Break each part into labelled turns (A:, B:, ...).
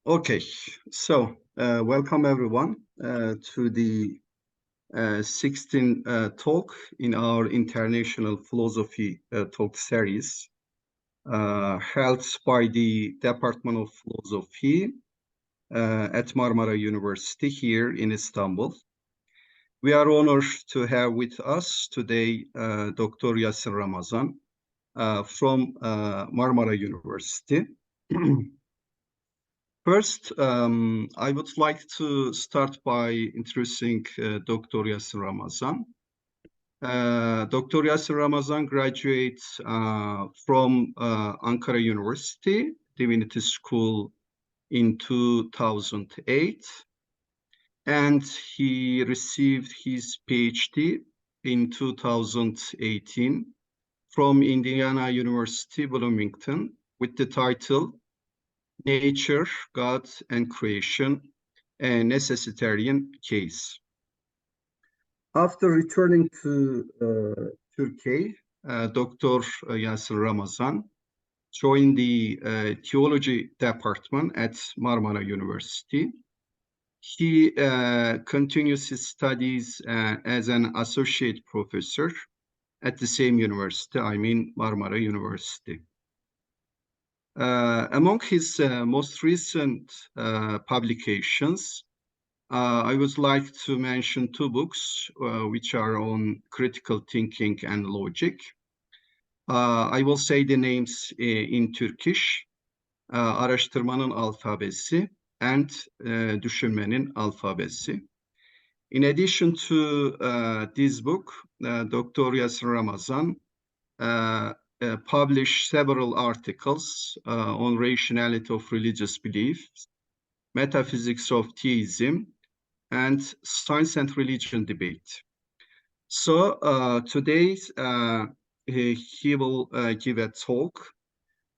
A: Okay, so welcome everyone to the 16th talk in our International Philosophy Talk series held by the Department of Philosophy at Marmara University here in Istanbul. We are honored to have with us today Dr. Yasin Ramazan from Marmara University. First, I would like to start by introducing Dr. Yasin Ramazan. Dr. Yasin Ramazan graduates from Ankara University Divinity School in 2008, and he received his PhD in 2018 from Indiana University, Bloomington, with the title Nature, God, and Creation, a Necessitarian Case. After returning to Turkey, Dr. Yasin Ramazan joined the theology department at Marmara University. He continues his studies as an associate professor at the same university, Marmara University. Among his most recent publications, I would like to mention two books which are on critical thinking and logic. I will say the names in Turkish, Araştırmanın Alfabesi and Düşünmenin Alfabesi. In addition to this book, Dr. Yasin Ramazan published several articles on rationality of religious beliefs, metaphysics of theism, and science and religion debate. So today he will give a talk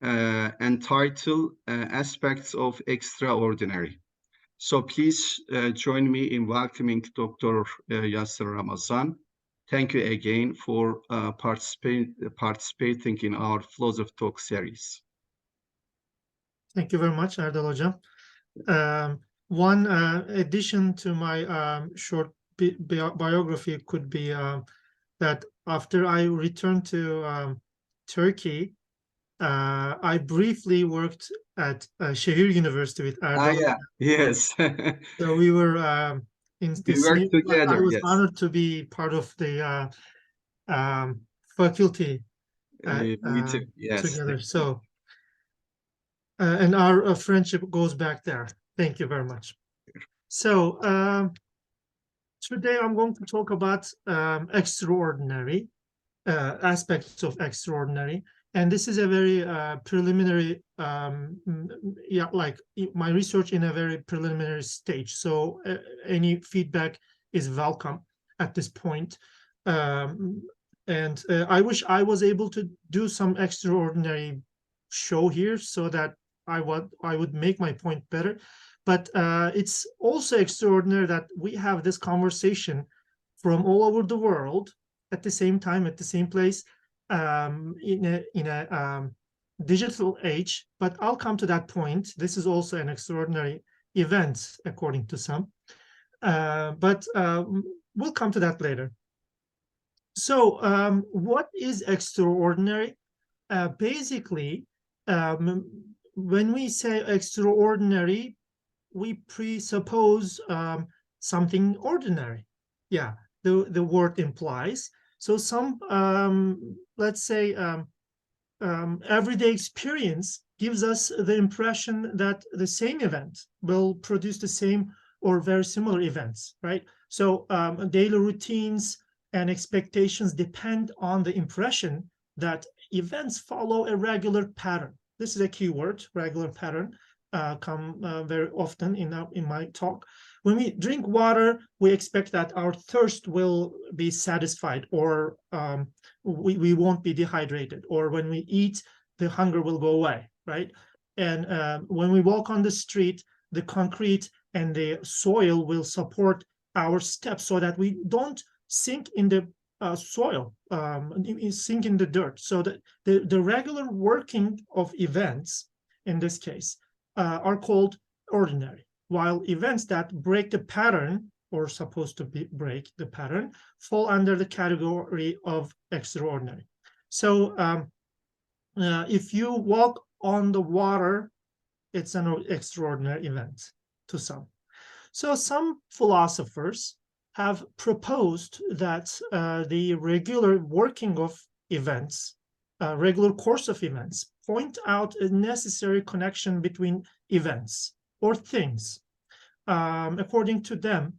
A: entitled Aspects of Extraordinary. So please join me in welcoming Dr. Yasin Ramazan. Thank you again for participating in our Philosophy Talk series.
B: Thank you very much, Erdal Hocam. One addition to my short biography could be that after I returned to Turkey, I briefly worked at Şehir University with Erdal.
A: Yeah, yes.
B: So we were in the same.
A: Together,
B: I was
A: yes.
B: honored to be part of the faculty
A: yes,
B: together. So, and our friendship goes back there. Thank you very much. So today I'm going to talk about extraordinary aspects of extraordinary. And this is a very preliminary, like my research in a very preliminary stage. So any feedback is welcome at this point. And I wish I was able to do some extraordinary show here so that I would make my point better. But it's also extraordinary that we have this conversation from all over the world at the same time, at the same place, in a digital age. But I'll come to that point. This is also an extraordinary event, according to some. But we'll come to that later. So what is extraordinary? Basically, when we say extraordinary, we presuppose something ordinary. Yeah, the word implies. So some, let's say, everyday experience gives us the impression that the same event will produce the same or very similar events, right? So daily routines and expectations depend on the impression that events follow a regular pattern. This is a key word, regular pattern, come very often in my talk. When we drink water, we expect that our thirst will be satisfied, or we won't be dehydrated, or when we eat, the hunger will go away, right? And when we walk on the street, the concrete and the soil will support our steps so that we don't sink in the soil, sink in the dirt. So that the regular working of events, in this case, are called ordinary, while events that break the pattern or supposed to break the pattern fall under the category of extraordinary. So if you walk on the water, it's an extraordinary event to some. So some philosophers have proposed that the regular working of events, regular course of events, point out a necessary connection between events or things. According to them,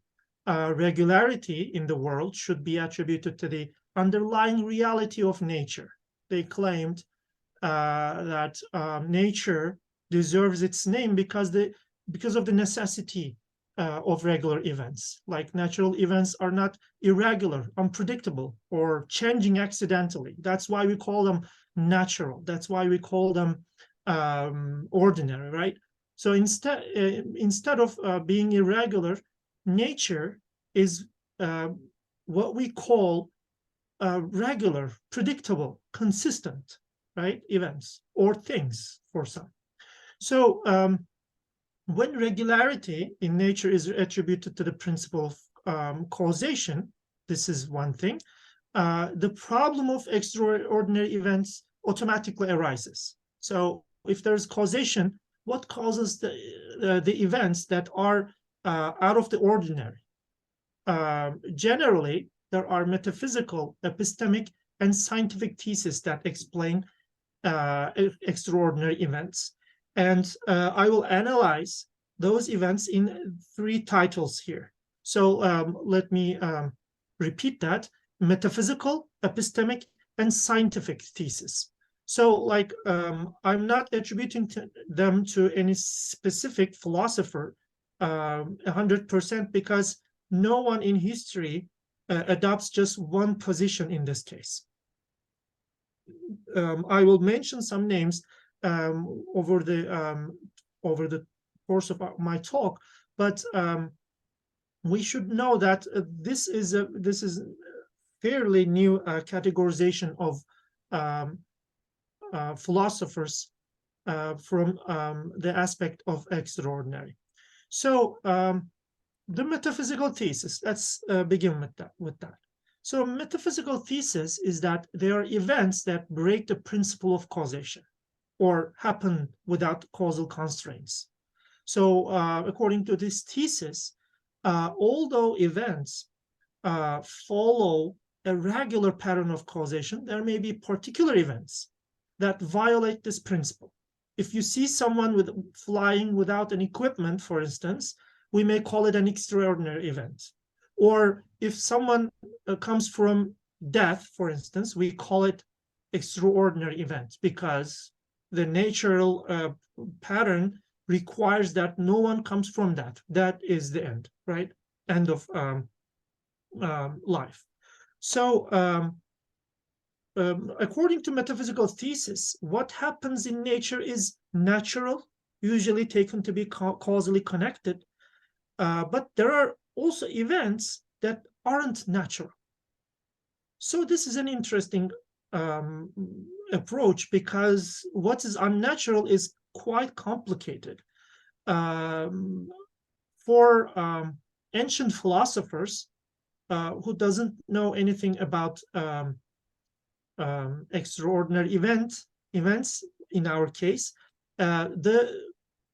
B: regularity in the world should be attributed to the underlying reality of nature. They claimed that nature deserves its name because of the necessity of regular events. Like natural events are not irregular, unpredictable, or changing accidentally. That's why we call them natural. That's why we call them ordinary, right? So instead of being irregular, nature is what we call regular, predictable, consistent, right? Events or things for some. So when regularity in nature is attributed to the principle of causation, this is one thing, the problem of extraordinary events automatically arises. So if there's causation, what causes the events that are out of the ordinary? Generally, there are metaphysical, epistemic, and scientific theses that explain extraordinary events. And I will analyze those events in 3 titles here. So let me repeat that: metaphysical, epistemic, and scientific thesis. So like I'm not attributing them to any specific philosopher 100% because no one in history adopts just one position in this case. I will mention some names over the course of my talk, but we should know that this is a fairly new categorization of philosophers from the aspect of extraordinary. So the metaphysical thesis, let's begin with that. So metaphysical thesis is that there are events that break the principle of causation or happen without causal constraints. So according to this thesis, although events follow a regular pattern of causation, there may be particular events that violate this principle. If you see someone flying without an equipment, for instance, we may call it an extraordinary event. Or if someone comes from death, for instance, we call it extraordinary event because the natural pattern requires that no one comes from that. That is the end, right? End of life. So according to metaphysical thesis, what happens in nature is natural, usually taken to be causally connected. But there are also events that aren't natural. So this is an interesting approach because what is unnatural is quite complicated. For ancient philosophers who doesn't know anything about extraordinary events in our case,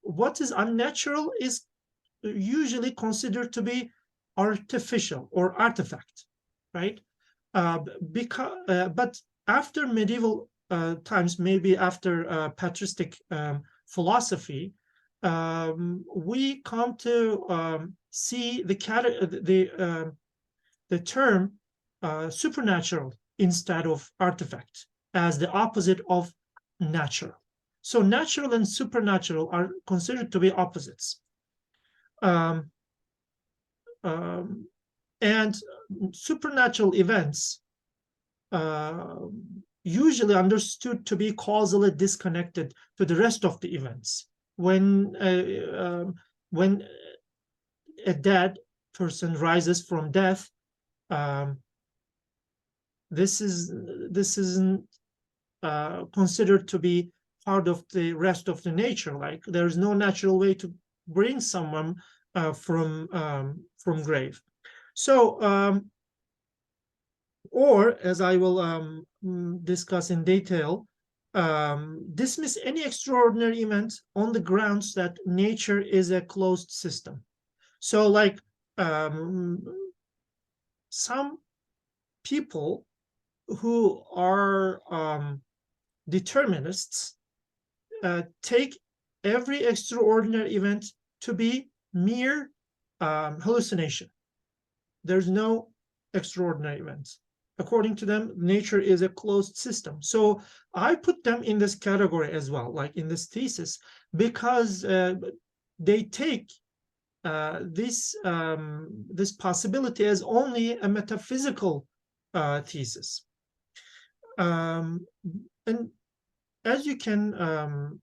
B: what is unnatural is usually considered to be artificial or artifact, right? But after medieval times, maybe after patristic philosophy, we come to see the term supernatural instead of artifact as the opposite of natural. So natural and supernatural are considered to be opposites. And supernatural events usually understood to be causally disconnected to the rest of the events. When a dead person rises from death, this isn't considered to be part of the rest of the nature. Like there's no natural way to bring someone from grave. So, or as I will discuss in detail, dismiss any extraordinary event on the grounds that nature is a closed system. So, like some people who are determinists take every extraordinary event to be mere hallucination. There's no extraordinary events. According to them, nature is a closed system. So I put them in this category as well, like in this thesis, because they take this possibility as only a metaphysical thesis. And as you can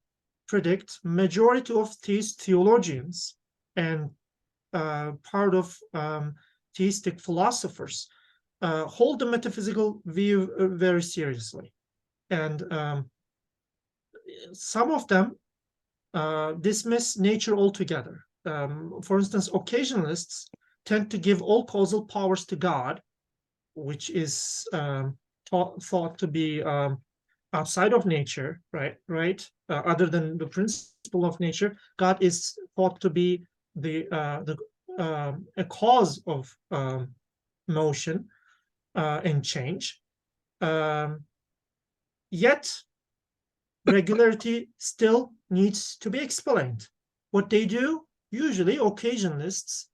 B: predict, majority of these theologians and part of theistic philosophers hold the metaphysical view very seriously. And some of them dismiss nature altogether. For instance, occasionalists tend to give all causal powers to God, which is thought to be outside of nature, right? Other than the principle of nature, God is thought to be a cause of motion and change. Yet regularity still needs to be explained. What they do, usually occasionalists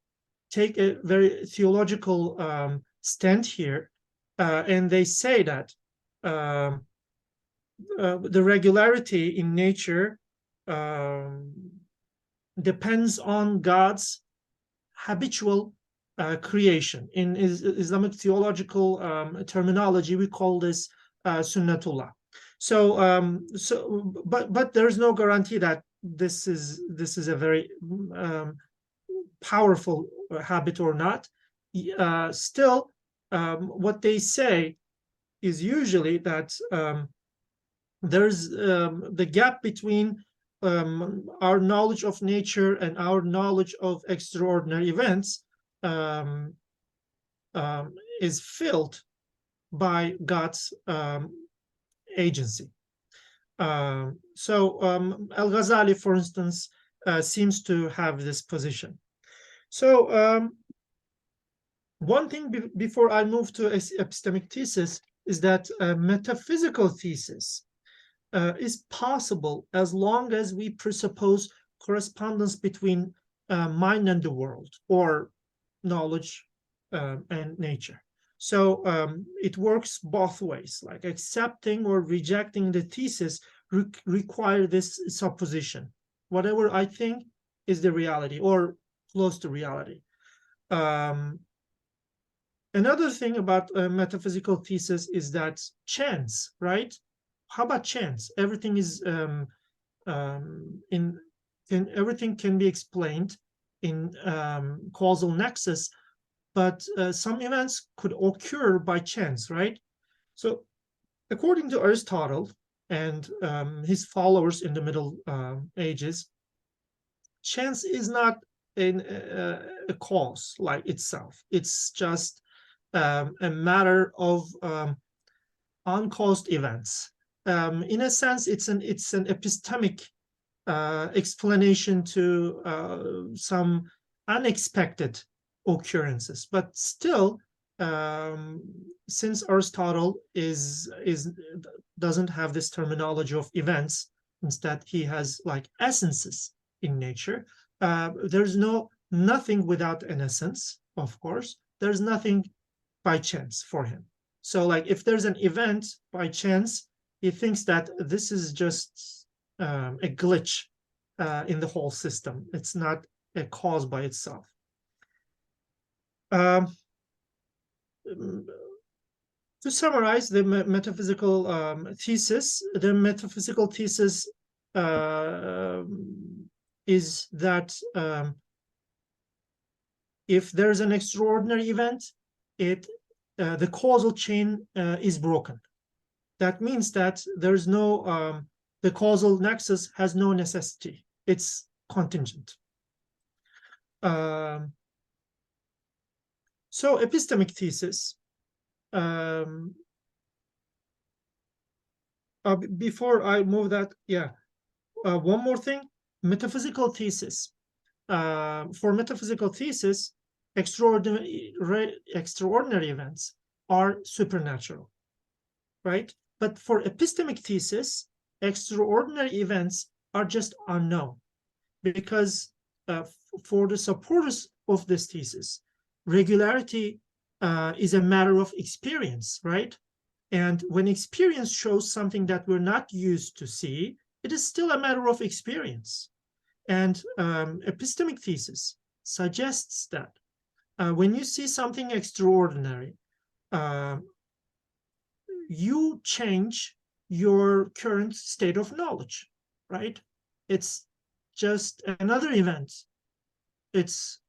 B: take a very theological stand here, and they say that the regularity in nature depends on God's habitual creation. In Islamic theological terminology, we call this sunnatullah. But there's no guarantee that this is a very powerful habit or not. Still, what they say is usually that there's the gap between our knowledge of nature and our knowledge of extraordinary events is filled by God's agency. So Al-Ghazali, for instance, seems to have this position. So one thing before I move to epistemic thesis is that a metaphysical thesis is possible as long as we presuppose correspondence between mind and the world, or knowledge and nature. So it works both ways, like accepting or rejecting the thesis require this supposition. Whatever I think is the reality or close to reality. Another thing about a metaphysical thesis is that chance, right? How about chance? Everything is everything can be explained in causal nexus, but some events could occur by chance, right? So according to Aristotle and his followers in the Middle Ages, chance is not a cause like itself. It's just a matter of uncaused events. In a sense, it's an epistemic explanation to some unexpected occurrences. But still, since Aristotle doesn't have this terminology of events, instead he has like essences in nature. There's nothing without an essence, of course. There's nothing by chance for him. So like if there's an event by chance, he thinks that this is just a glitch in the whole system. It's not a cause by itself. To summarize the metaphysical thesis, the metaphysical thesis is that if there's an extraordinary event, the causal chain is broken. That means that there's no the causal nexus has no necessity. It's contingent. So epistemic thesis. Before I move that, one more thing, metaphysical thesis. For metaphysical thesis, extraordinary events are supernatural, right? But for epistemic thesis, extraordinary events are just unknown, because for the supporters of this thesis, regularity is a matter of experience, right? And when experience shows something that we're not used to see, it is still a matter of experience. And epistemic thesis suggests that when you see something extraordinary, you change your current state of knowledge, right? It's just another event. It's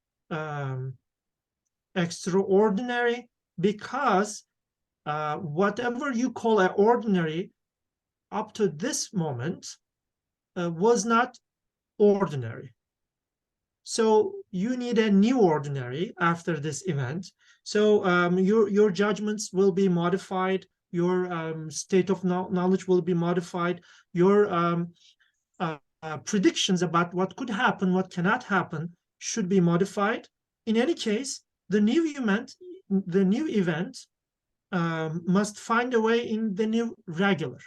B: extraordinary because whatever you call an ordinary up to this moment was not ordinary. So you need a new ordinary after this event. So your judgments will be modified. Your state of knowledge will be modified. Your predictions about what could happen, what cannot happen, should be modified. In any case, the new event must find a way in the new regular,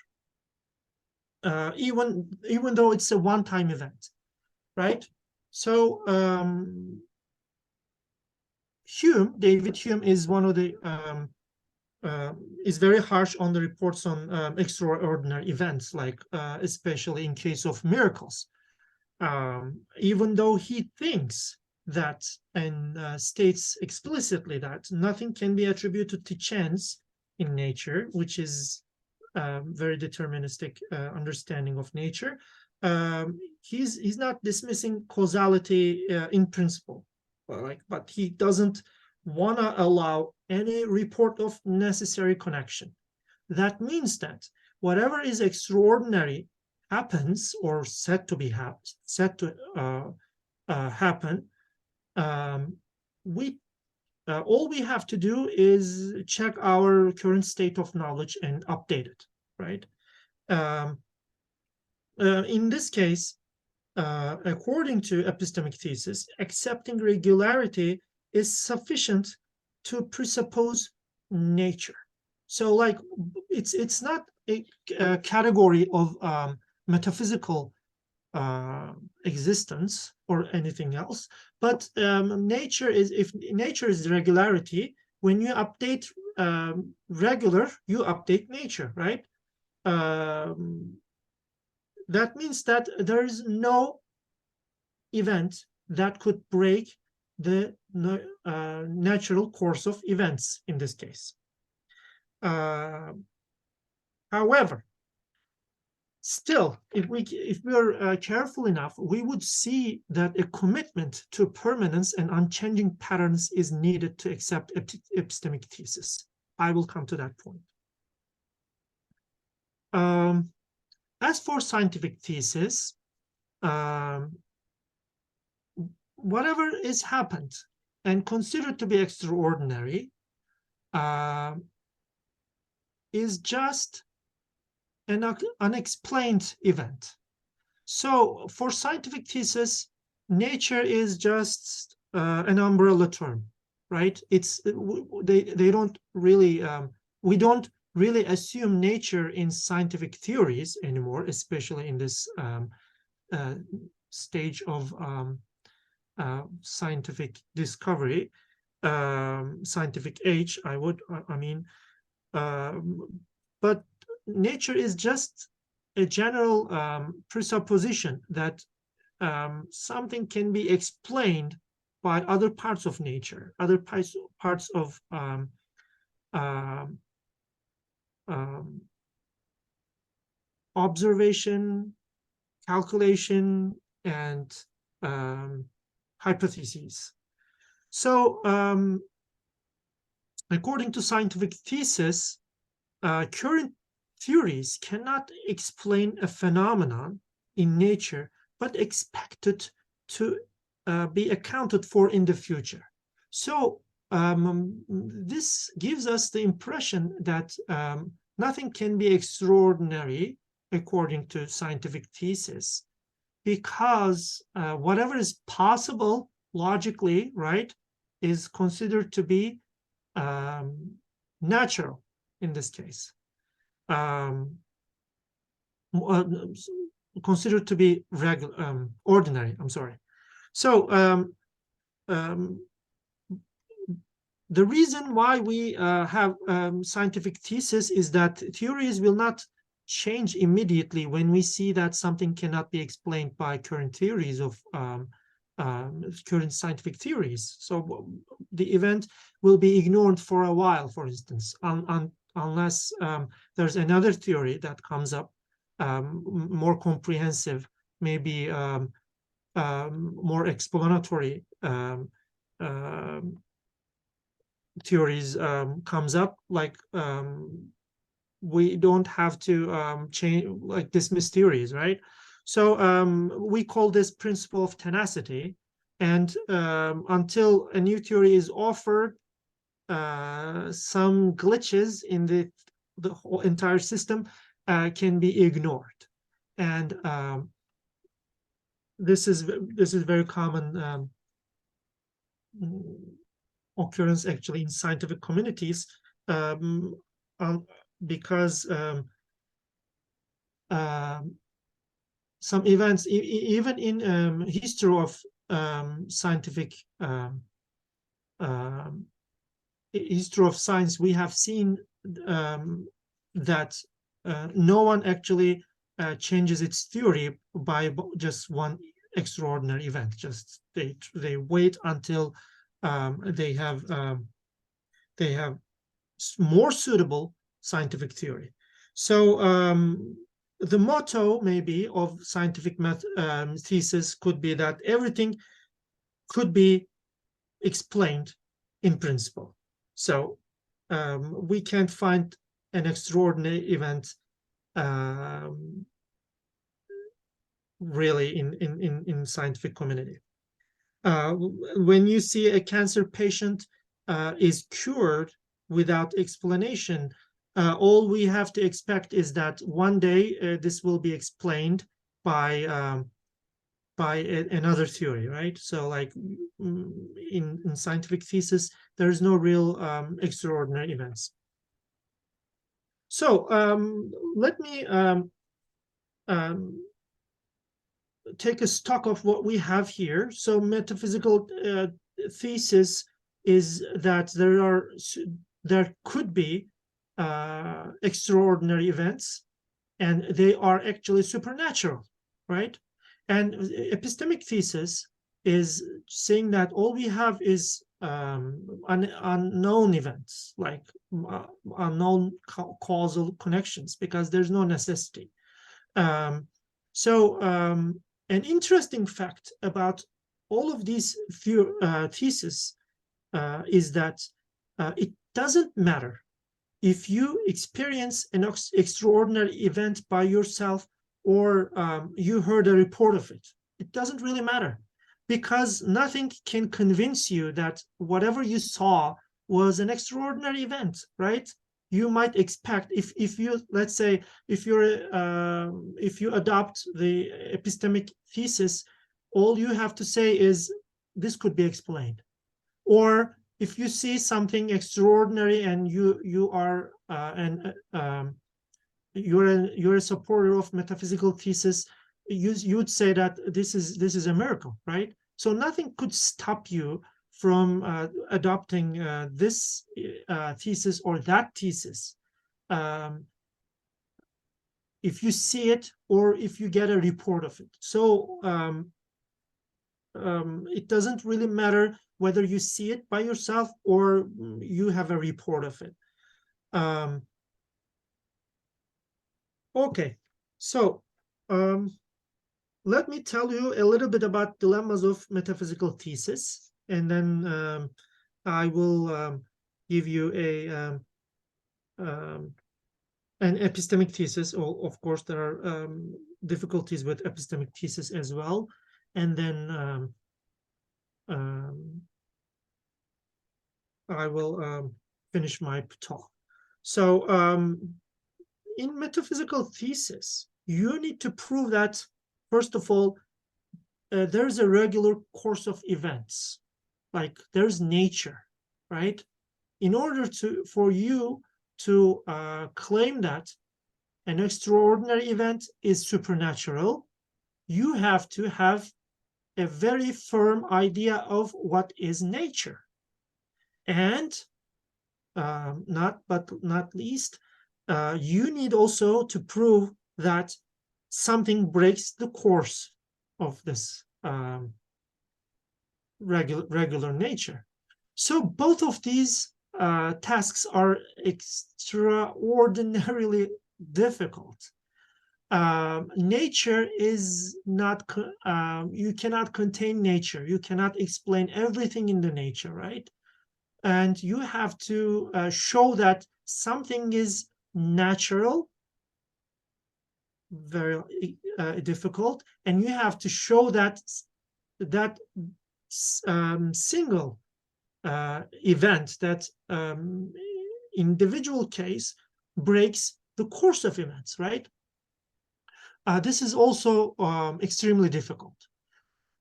B: even though it's a one-time event, right? So David Hume is one of the is very harsh on the reports on extraordinary events, like especially in case of miracles. Even though he thinks that and states explicitly that nothing can be attributed to chance in nature, which is very deterministic understanding of nature. He's not dismissing causality in principle, but he doesn't want to allow any report of necessary connection. That means that whatever is extraordinary happens, or said to happen. We all we have to do is check our current state of knowledge and update it, right? In this case, according to epistemic thesis, accepting regularity is sufficient to presuppose nature. So, like, it's not a category of metaphysical existence or anything else, but nature is regularity. When you update regular, you update nature, right? That means that there is no event that could break the natural course of events in this case. However, still, if we're careful enough, we would see that a commitment to permanence and unchanging patterns is needed to accept epistemic thesis. I will come to that point. As for scientific thesis, whatever is happened and considered to be extraordinary is just an unexplained event. So for scientific thesis, nature is just an umbrella term, right? It's they don't really we don't really assume nature in scientific theories anymore, especially in this stage of scientific discovery, scientific age. But nature is just a general presupposition that something can be explained by other parts of nature, other parts of observation, calculation, and hypotheses. So, according to scientific thesis, current theories cannot explain a phenomenon in nature, but expect it to be accounted for in the future. So this gives us the impression that nothing can be extraordinary according to scientific thesis, because whatever is possible logically, right, is considered to be natural in this case, considered to be regular, ordinary. I'm sorry. So the reason why we have scientific thesis is that theories will not change immediately when we see that something cannot be explained by current theories of current scientific theories. So the event will be ignored for a while, for instance, unless there's another theory that comes up, more comprehensive, maybe more explanatory theories comes up, like we don't have to change, like dismiss theories, right? So we call this principle of tenacity, and until a new theory is offered, some glitches in the whole entire system can be ignored, and this is very common occurrence actually in scientific communities, because some events, even in history of scientific history of science, we have seen that no one actually changes its theory by just one extraordinary event. Just they wait until they have more suitable scientific theory. So the motto maybe of scientific thesis could be that everything could be explained in principle. So we can't find an extraordinary event really in scientific community. When you see a cancer patient is cured without explanation, all we have to expect is that one day this will be explained by another theory, right? So like in scientific thesis, there is no real extraordinary events. So let me take a stock of what we have here. So metaphysical thesis is that there could be extraordinary events, and they are actually supernatural, right? And epistemic thesis is saying that all we have is unknown events, like unknown causal connections, because there's no necessity. So an interesting fact about all of these theses is that it doesn't matter if you experience an extraordinary event by yourself or you heard a report of it. It doesn't really matter, because nothing can convince you that whatever you saw was an extraordinary event, right? You might expect, if you, let's say, if you adopt the epistemic thesis, all you have to say is this could be explained. Or if you see something extraordinary and you're a supporter of metaphysical thesis, you'd say that this is a miracle, right? So nothing could stop you from adopting this thesis or that thesis, if you see it or if you get a report of it. So it doesn't really matter whether you see it by yourself or you have a report of it. Okay, so let me tell you a little bit about dilemmas of metaphysical thesis, and then I will give you an epistemic thesis. Of course, there are difficulties with epistemic thesis as well, and then I will finish my talk. So in metaphysical thesis, you need to prove that, first of all, there's a regular course of events, like there's nature, right? In order for you to claim that an extraordinary event is supernatural, you have to have a very firm idea of what is nature. And not least, you need also to prove that something breaks the course of this regular nature. So both of these tasks are extraordinarily difficult. Nature is not, you cannot contain nature. You cannot explain everything in the nature, right? And you have to show that something is natural, very difficult, and you have to show that single event, that individual case breaks the course of events, right? This is also extremely difficult.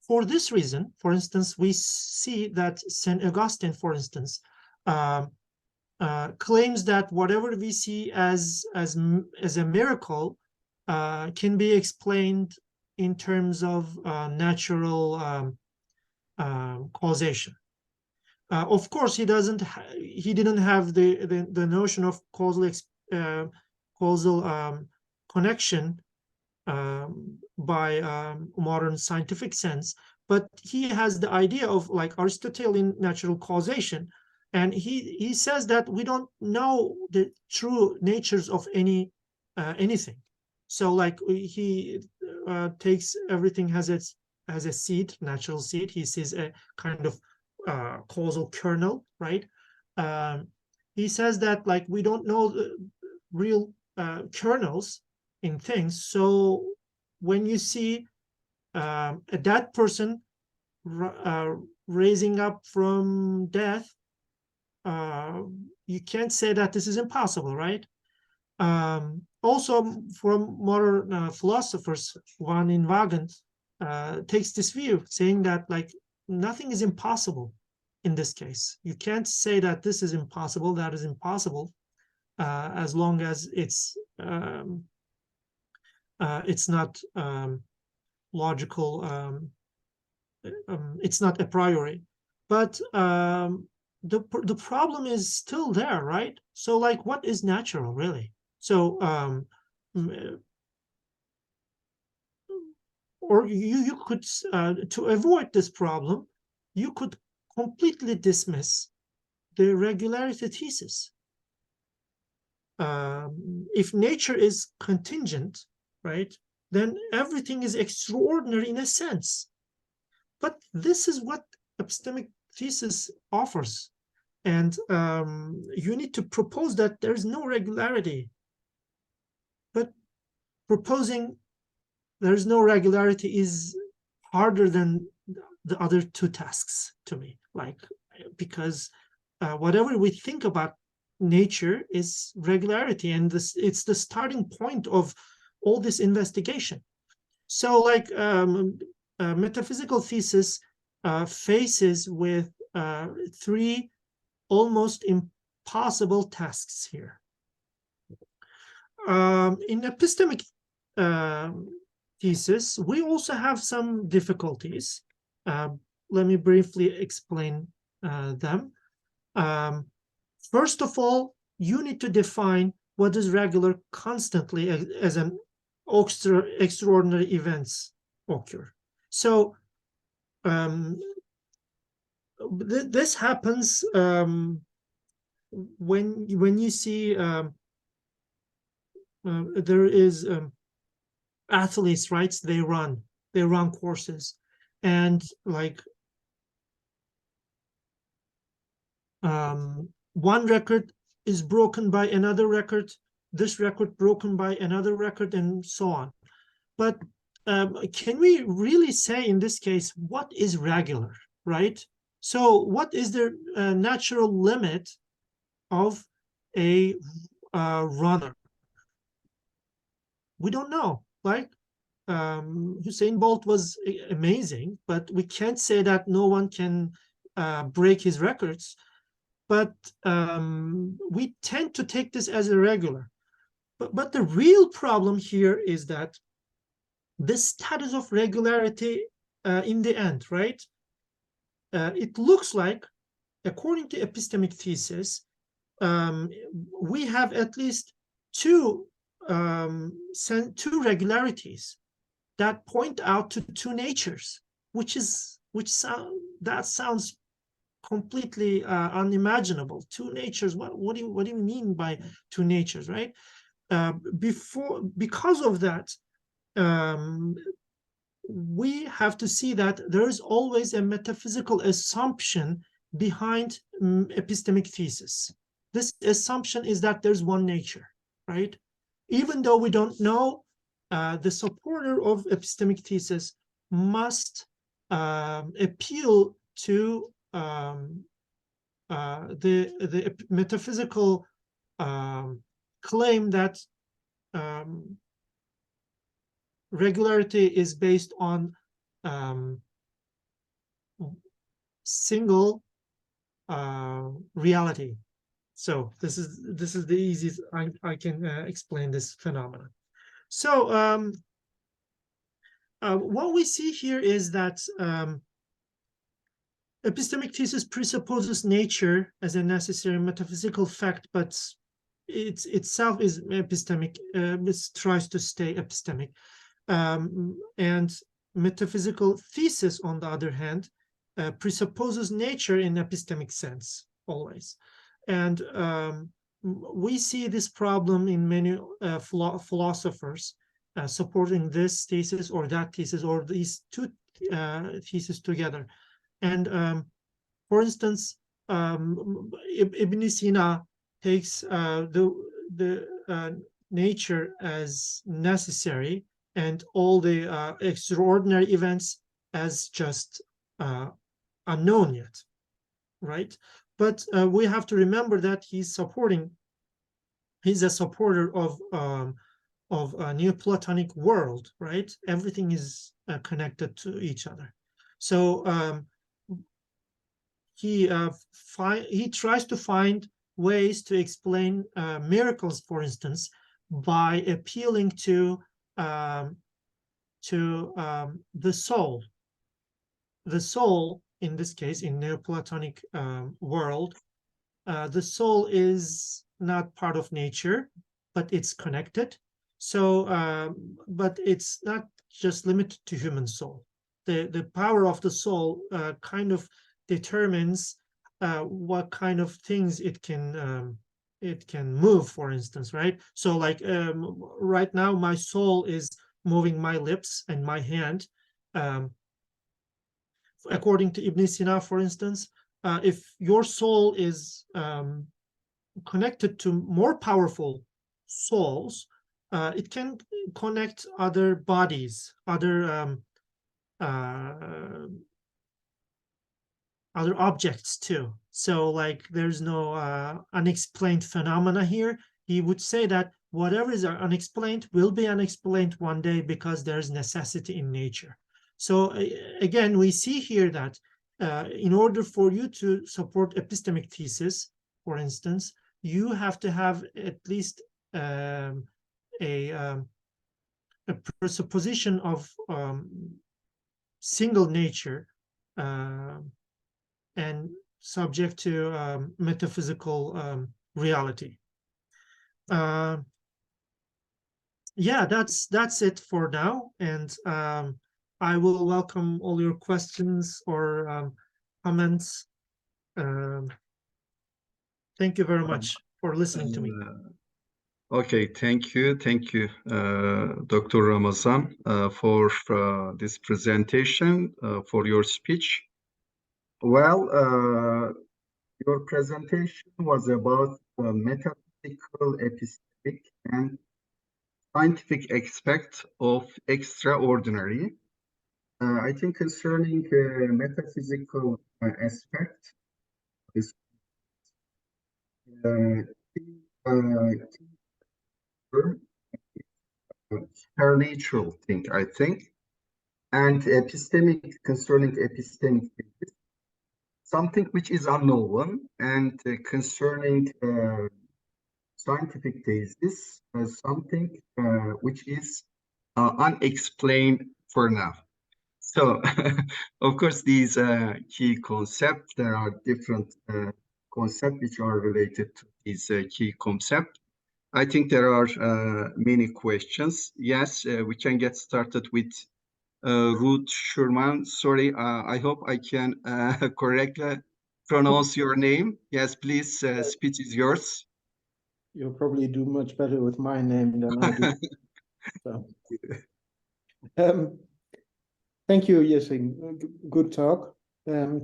B: For this reason, for instance, we see that St. Augustine, for instance, claims that whatever we see as a miracle can be explained in terms of natural causation. Of course, he didn't have the notion of causal connection by modern scientific sense, but he has the idea of like Aristotelian natural causation, and he says that we don't know the true natures of anything. So like he takes everything as a seed, natural seed. He sees a kind of causal kernel, right? He says that like we don't know the real kernels in things. So when you see a dead person raising up from death, you can't say that this is impossible, right? Also, from modern philosophers, Van Inwagen takes this view, saying that like nothing is impossible in this case. You can't say that this is impossible, that is impossible, as long as it's not logical, it's not a priori. But the problem is still there, right? So like, what is natural really? So or you could to avoid this problem, you could completely dismiss the regularity thesis. If nature is contingent, right, then everything is extraordinary in a sense. But this is what epistemic thesis offers. And you need to propose that there's no regularity. But proposing there's no regularity is harder than the other two tasks to me, like, because whatever we think about nature is regularity, and it's the starting point of all this investigation. So like metaphysical thesis faces with three almost impossible tasks here. In epistemic thesis, we also have some difficulties. Let me briefly explain them. First of all, you need to define what is regular constantly as an extraordinary events occur. So this happens when you see there is athletes, right? They run courses, and like one record is broken by another record, this record broken by another record, and so on. But can we really say in this case what is regular? right? So what is the natural limit of a runner? We don't know. Like Usain Bolt was amazing, but we can't say that no one can break his records. But we tend to take this as a regular. But the real problem here is that the status of regularity in the end, right? It looks like, according to epistemic thesis, we have at least two regularities that point out to two natures, which sounds completely unimaginable. Two natures. What do you mean by two natures, right? Because of that, we have to see that there is always a metaphysical assumption behind epistemic thesis. This assumption is that there's one nature, right? Even though we don't know, the supporter of epistemic thesis must appeal to the metaphysical claim that regularity is based on single reality. So this is the easiest I can explain this phenomenon. So what we see here is that epistemic thesis presupposes nature as a necessary metaphysical fact, but it itself is epistemic. It tries to stay epistemic. And metaphysical thesis, on the other hand, presupposes nature in epistemic sense always. And we see this problem in many philosophers supporting this thesis or that thesis or these two theses together. And for instance, Ibn Sina takes the nature as necessary and all the extraordinary events as just unknown yet, right? But we have to remember that he's a supporter of a Neoplatonic world, right? Everything is connected to each other. So he tries to find ways to explain miracles, for instance, by appealing to the soul. The soul, in this case, in Neoplatonic world, the soul is not part of nature, but it's connected. So, but it's not just limited to human soul. The power of the soul kind of determines what kind of things it can move, for instance, right? So like right now my soul is moving my lips and my hand. According to Ibn Sina, for instance, if your soul is connected to more powerful souls, it can connect other bodies, other objects too. So like there's no unexplained phenomena here. He would say that whatever is unexplained will be unexplained one day because there's necessity in nature. So again, we see here that in order for you to support epistemic thesis, for instance, you have to have at least a presupposition of single nature and subject to metaphysical reality. Yeah, that's it for now, and I will welcome all your questions or comments. Thank you very much for listening to me.
A: Okay, thank you, Dr. Ramazan, for this presentation, for your speech. Well, your presentation was about metaphysical, epistemic, and scientific aspect of extraordinary. I think concerning metaphysical aspect is key term, supernatural thing, I think, and epistemic concerning epistemic something which is unknown, and concerning scientific thesis as something which is unexplained for now. So, of course, these key concepts, there are different concepts which are related to these key concepts. I think there are many questions. Yes, we can get started with Ruth Schurman. Sorry, I hope I can correctly pronounce your name. Yes, please, speech is yours.
C: You'll probably do much better with my name than I do. So, thank you, Yasin. Good talk. I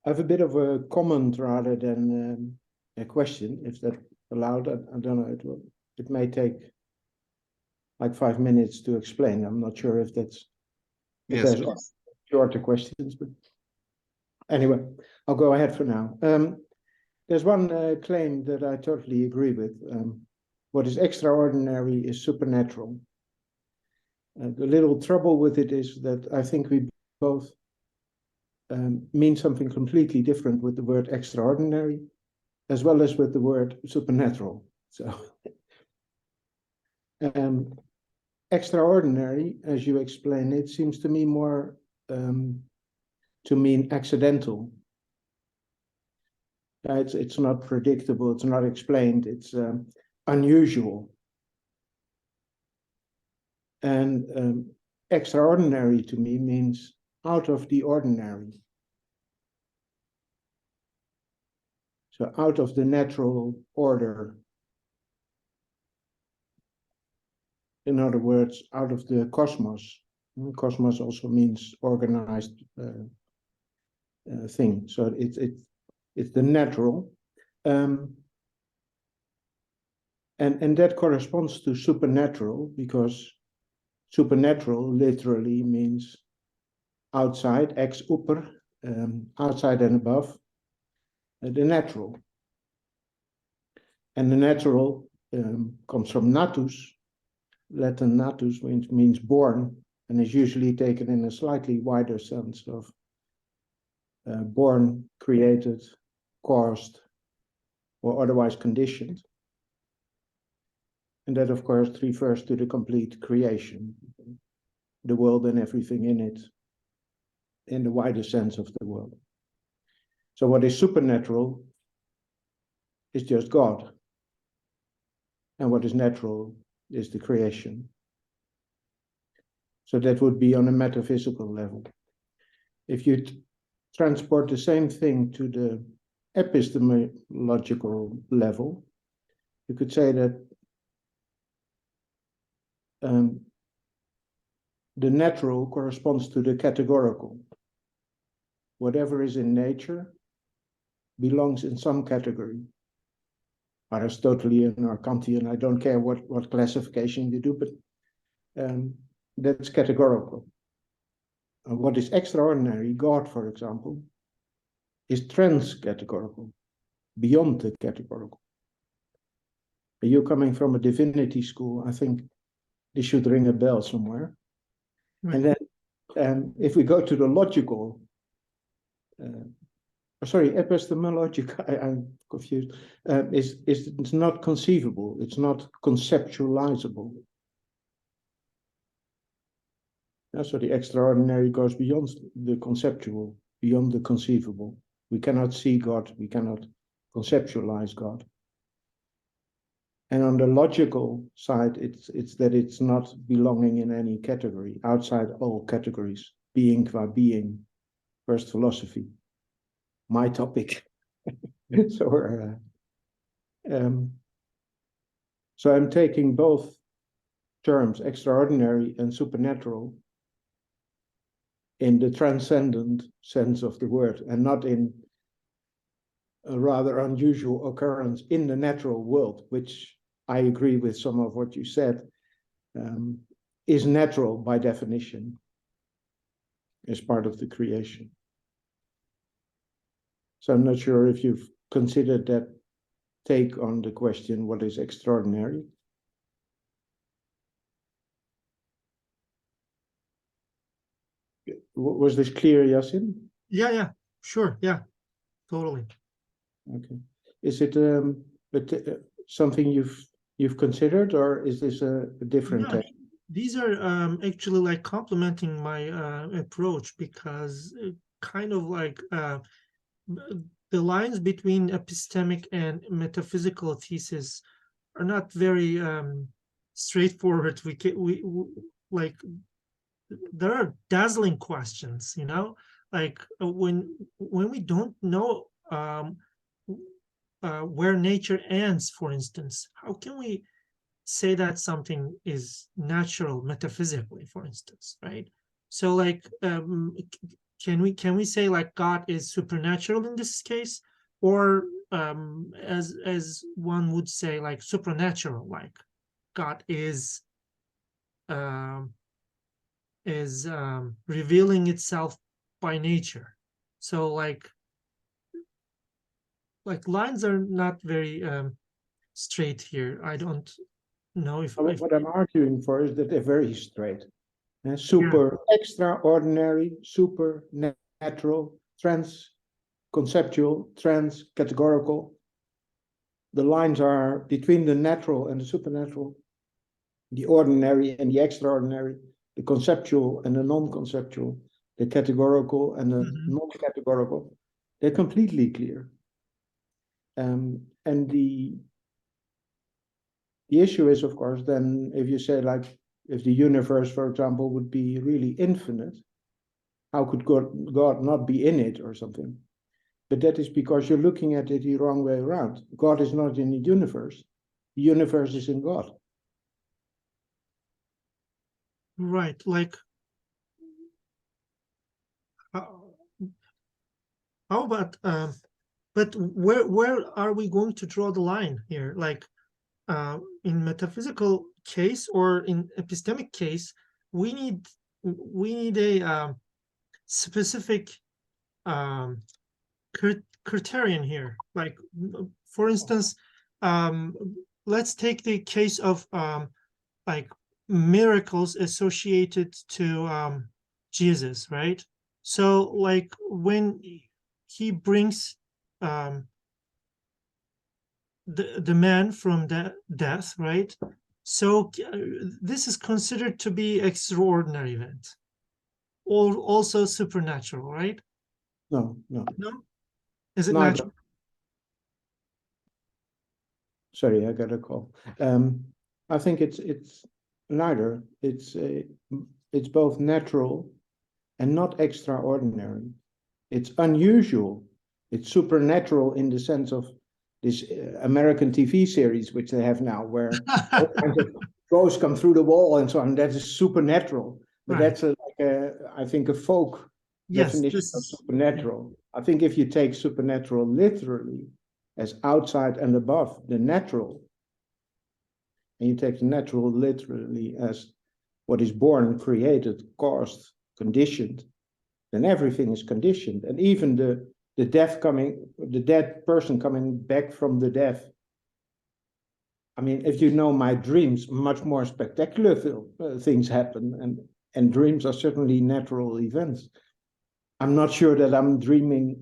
C: have a bit of a comment rather than a question, if that's allowed. I don't know. It may take like 5 minutes to explain. I'm not sure if there's shorter questions, but anyway, I'll go ahead for now. There's one claim that I totally agree with. What is extraordinary is supernatural. The little trouble with it is that I think we both mean something completely different with the word extraordinary, as well as with the word supernatural. So, extraordinary, as you explain it, seems to me more to mean accidental. It's not predictable, it's not explained, it's unusual. And extraordinary to me means out of the ordinary. So out of the natural order. In other words, out of the cosmos. Cosmos also means organized thing. So it's the natural. And that corresponds to supernatural, because supernatural literally means outside, ex upper, outside and above, the natural. And the natural comes from natus. Latin natus means born, and is usually taken in a slightly wider sense of born, created, caused, or otherwise conditioned. And that, of course, refers to the complete creation, the world and everything in it, in the wider sense of the world. So what is supernatural is just God. And what is natural is the creation. So that would be on a metaphysical level. If you transport the same thing to the epistemological level, you could say that the natural corresponds to the categorical. Whatever is in nature belongs in some category. Aristotelian or Kantian, I don't care what classification you do, but that's categorical. What is extraordinary, God, for example, is trans-categorical, beyond the categorical. You're coming from a divinity school, I think this should ring a bell somewhere. Right. And then if we go to the logical, epistemological, I'm confused, it's not conceivable, it's not conceptualizable. So the extraordinary goes beyond the conceptual, beyond the conceivable. We cannot see God, we cannot conceptualize God. And on the logical side, it's that it's not belonging in any category, outside all categories, being qua being, first philosophy, my topic. So I'm taking both terms, extraordinary and supernatural, in the transcendent sense of the word, and not in a rather unusual occurrence in the natural world, which I agree with some of what you said. is natural by definition, as part of the creation. So I'm not sure if you've considered that take on the question, what is extraordinary? Was this clear, Yasin?
B: Yeah, sure, yeah, totally.
C: Okay. Is it something you've considered, or is this a different
B: Yeah,
C: take?
B: these are actually like complementing my approach, because kind of like the lines between epistemic and metaphysical thesis are not very straightforward. Like, there are dazzling questions, like when we don't know where nature ends, for instance, how can we say that something is natural metaphysically, for instance, right? So like, can we say like God is supernatural in this case, or as one would say, like supernatural, like God um, is revealing itself by nature. So like lines are not very straight here. I don't know if
C: What I'm arguing for is that they're very straight.
B: yeah.
C: Super extraordinary, supernatural, trans-conceptual, trans-categorical. The lines are between the natural and the supernatural, the ordinary and the extraordinary, the conceptual and the non-conceptual, the categorical and the non-categorical. They're completely clear. And the issue is, of course, then if you say, like, if the universe, for example, would be really infinite, how could God not be in it or something? But that is because you're looking at it the wrong way around. God is not in the universe. The universe is in God.
B: Right, like how about but where are we going to draw the line here? Like in metaphysical case or in epistemic case, we need a specific um, criterion here. Like, for instance, let's take the case of like miracles associated to Jesus, right? So like when he brings the man from death, right? So this is considered to be extraordinary event, or also supernatural, right?
C: No.
B: Is it
C: Neither.
B: natural?
C: Sorry, I got a call. I think it's neither. It's both natural and not extraordinary. It's unusual. It's supernatural in the sense of this American TV series, which they have now, where all kinds of ghosts come through the wall and so on. That is supernatural. But
B: Right.
C: that's I think, a folk definition of supernatural. I think if you take supernatural literally as outside and above the natural, and you take the natural literally as what is born, created, caused, conditioned, then everything is conditioned. And even the dead person coming back from the death. I mean, if you know my dreams, much more spectacular things happen, and dreams are certainly natural events. I'm not sure that I'm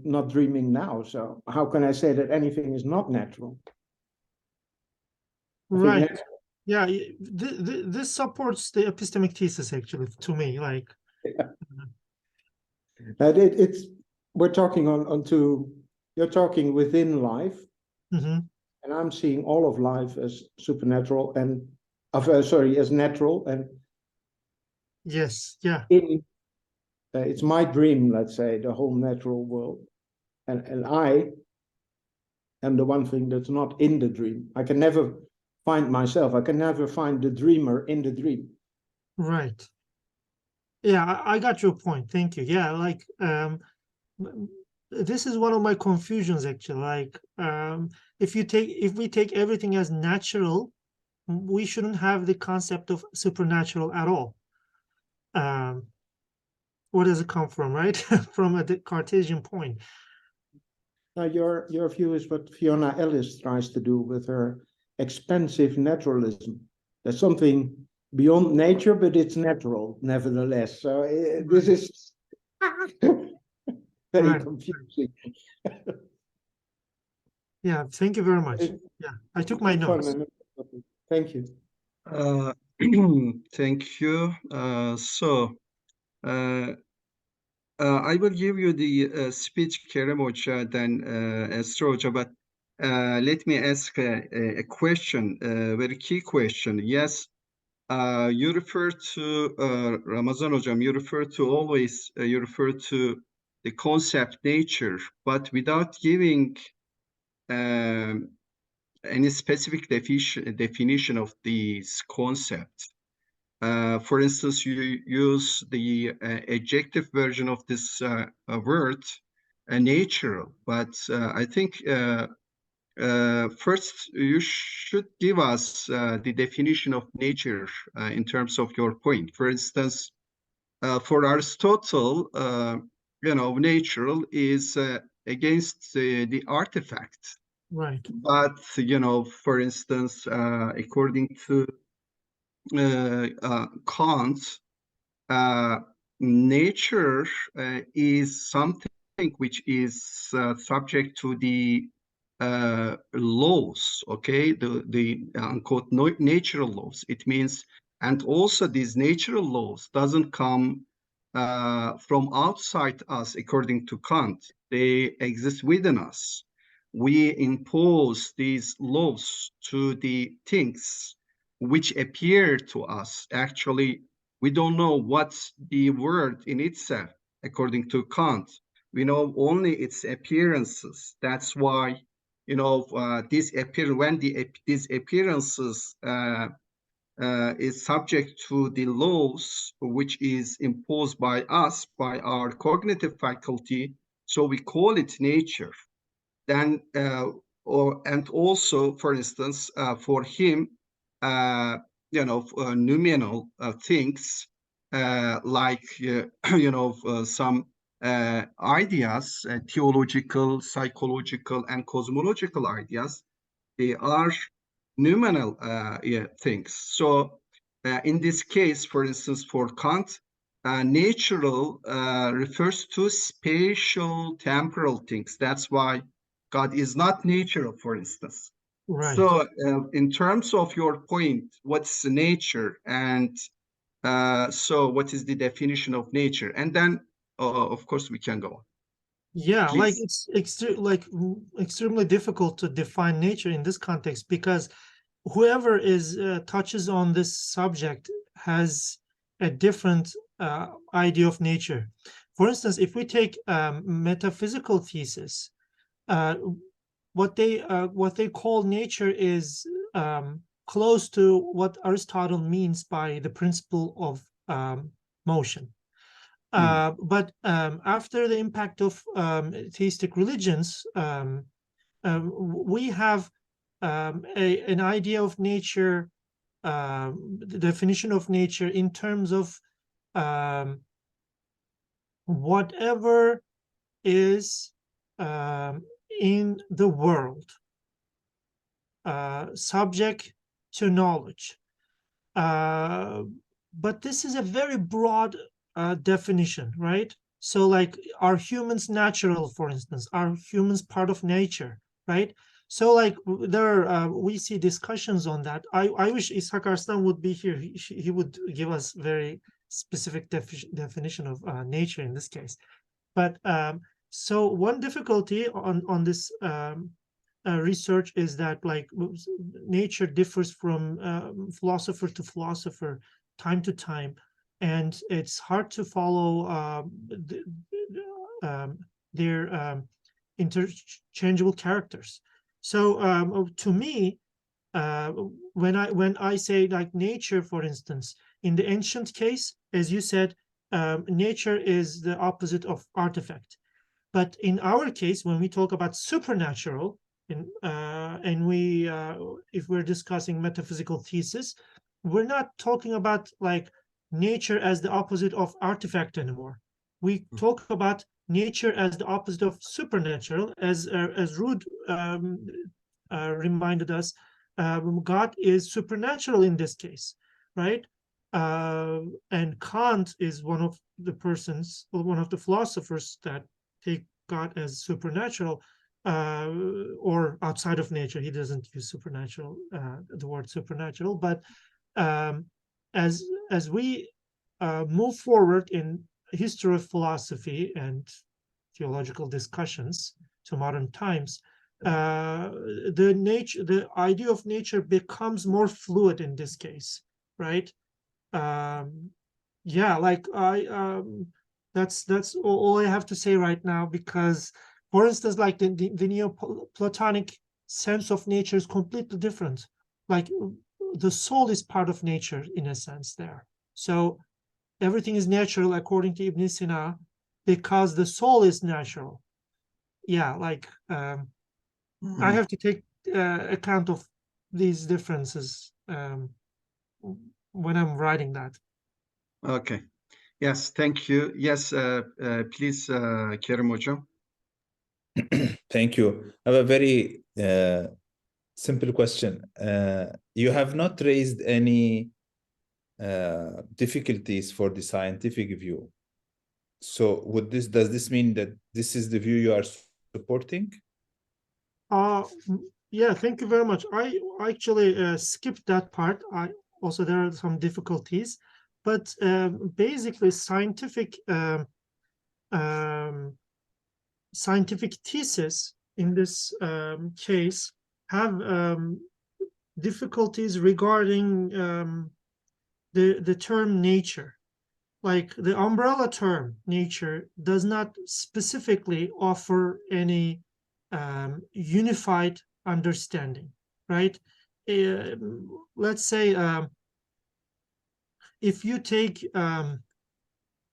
C: not dreaming now. So how can I say that anything is not natural?
B: Right. Yeah, this supports the epistemic thesis, actually, to me. Like,
C: it's we're talking you're talking within life, and I'm seeing all of life as supernatural and as natural, and
B: yes, yeah,
C: it's my dream, let's say, the whole natural world, and I am the one thing that's not in the dream. I can never find myself. I can never find the dreamer in the dream.
B: right. Yeah, I got your point. Thank you. Yeah, like this is one of my confusions, actually. Like if we take everything as natural, we shouldn't have the concept of supernatural at all. Where does it come from, right? From a Cartesian point.
C: Now, your view is what Fiona Ellis tries to do with her expansive naturalism. There's something beyond nature, but it's natural nevertheless. So this is very confusing.
B: Yeah, thank you very much. Yeah, I took my notes.
C: Thank you.
A: Thank you. I will give you the speech, Kerem Hoca, then Esra Hoca, but let me ask a question, a very key question. Yes, you refer to Ramazan Hocam, you refer to always, you refer to the concept nature, but without giving any specific definition of these concepts. For instance, you use the adjective version of this word, natural, but I think first you should give us the definition of nature in terms of your point. For instance, for Aristotle, natural is against the artifact.
B: Right.
A: But, for instance, according to Kant, nature is something which is subject to the laws, okay, the unquote natural laws. It means, and also these natural laws doesn't come from outside us, according to Kant. They exist within us. We impose these laws to the things which appear to us. Actually, we don't know what's the word in itself, according to Kant. We know only its appearances. That's why, these appearances is subject to the laws which is imposed by us, by our cognitive faculty. So we call it nature. Then, and also, for instance, for him, noumenal things like some ideas, theological, psychological, and cosmological ideas, they are noumenal things. So in this case, for instance, for Kant, natural refers to spatial temporal things. That's why God is not natural, for instance.
B: Right.
A: So in terms of your point, what's nature? And so what is the definition of nature? And then, of course, we can go on.
B: Yeah,
A: Please.
B: like it's extremely difficult to define nature in this context, because whoever is touches on this subject has a different idea of nature. For instance, if we take metaphysical thesis, what they call nature is close to what Aristotle means by the principle of motion. But after the impact of theistic religions, we have an idea of nature, the definition of nature in terms of whatever is in the world, subject to knowledge. But this is a very broad definition, right? So like, are humans natural, for instance? Are humans part of nature, right? So like there we see discussions on that. I wish Ishak Arslan would be here. He would give us very specific definition of nature in this case. But so one difficulty on this research is that like nature differs from philosopher to philosopher, time to time, and it's hard to follow their interchangeable characters. So to me, when I say like nature, for instance, in the ancient case, as you said, nature is the opposite of artifact. But in our case, when we talk about supernatural, and we if we're discussing metaphysical thesis, we're not talking about like nature as the opposite of artifact anymore. We talk about nature as the opposite of supernatural, as Ruud reminded us. God is supernatural in this case, right? And Kant is one of the persons, one of the philosophers that take God as supernatural or outside of nature. He doesn't use supernatural, the word supernatural, but um, as we move forward in history of philosophy and theological discussions to modern times, the idea of nature becomes more fluid in this case, right? Yeah, like that's all I have to say right now, because for instance, like the Neoplatonic sense of nature is completely different. Like the soul is part of nature in a sense there. So everything is natural according to Ibn Sina because the soul is natural. Yeah, like I have to take account of these differences when I'm writing that.
A: Okay. Yes, thank you. Yes, please, Kerim Hocam.
D: Thank you. I have a very simple question. You have not raised any difficulties for the scientific view. So does this mean that this is the view you are supporting?
B: Yeah, thank you very much. I actually skipped that part. There are some difficulties, but basically scientific thesis in this case have difficulties regarding the term nature. Like the umbrella term nature does not specifically offer any unified understanding, right? Let's say if you take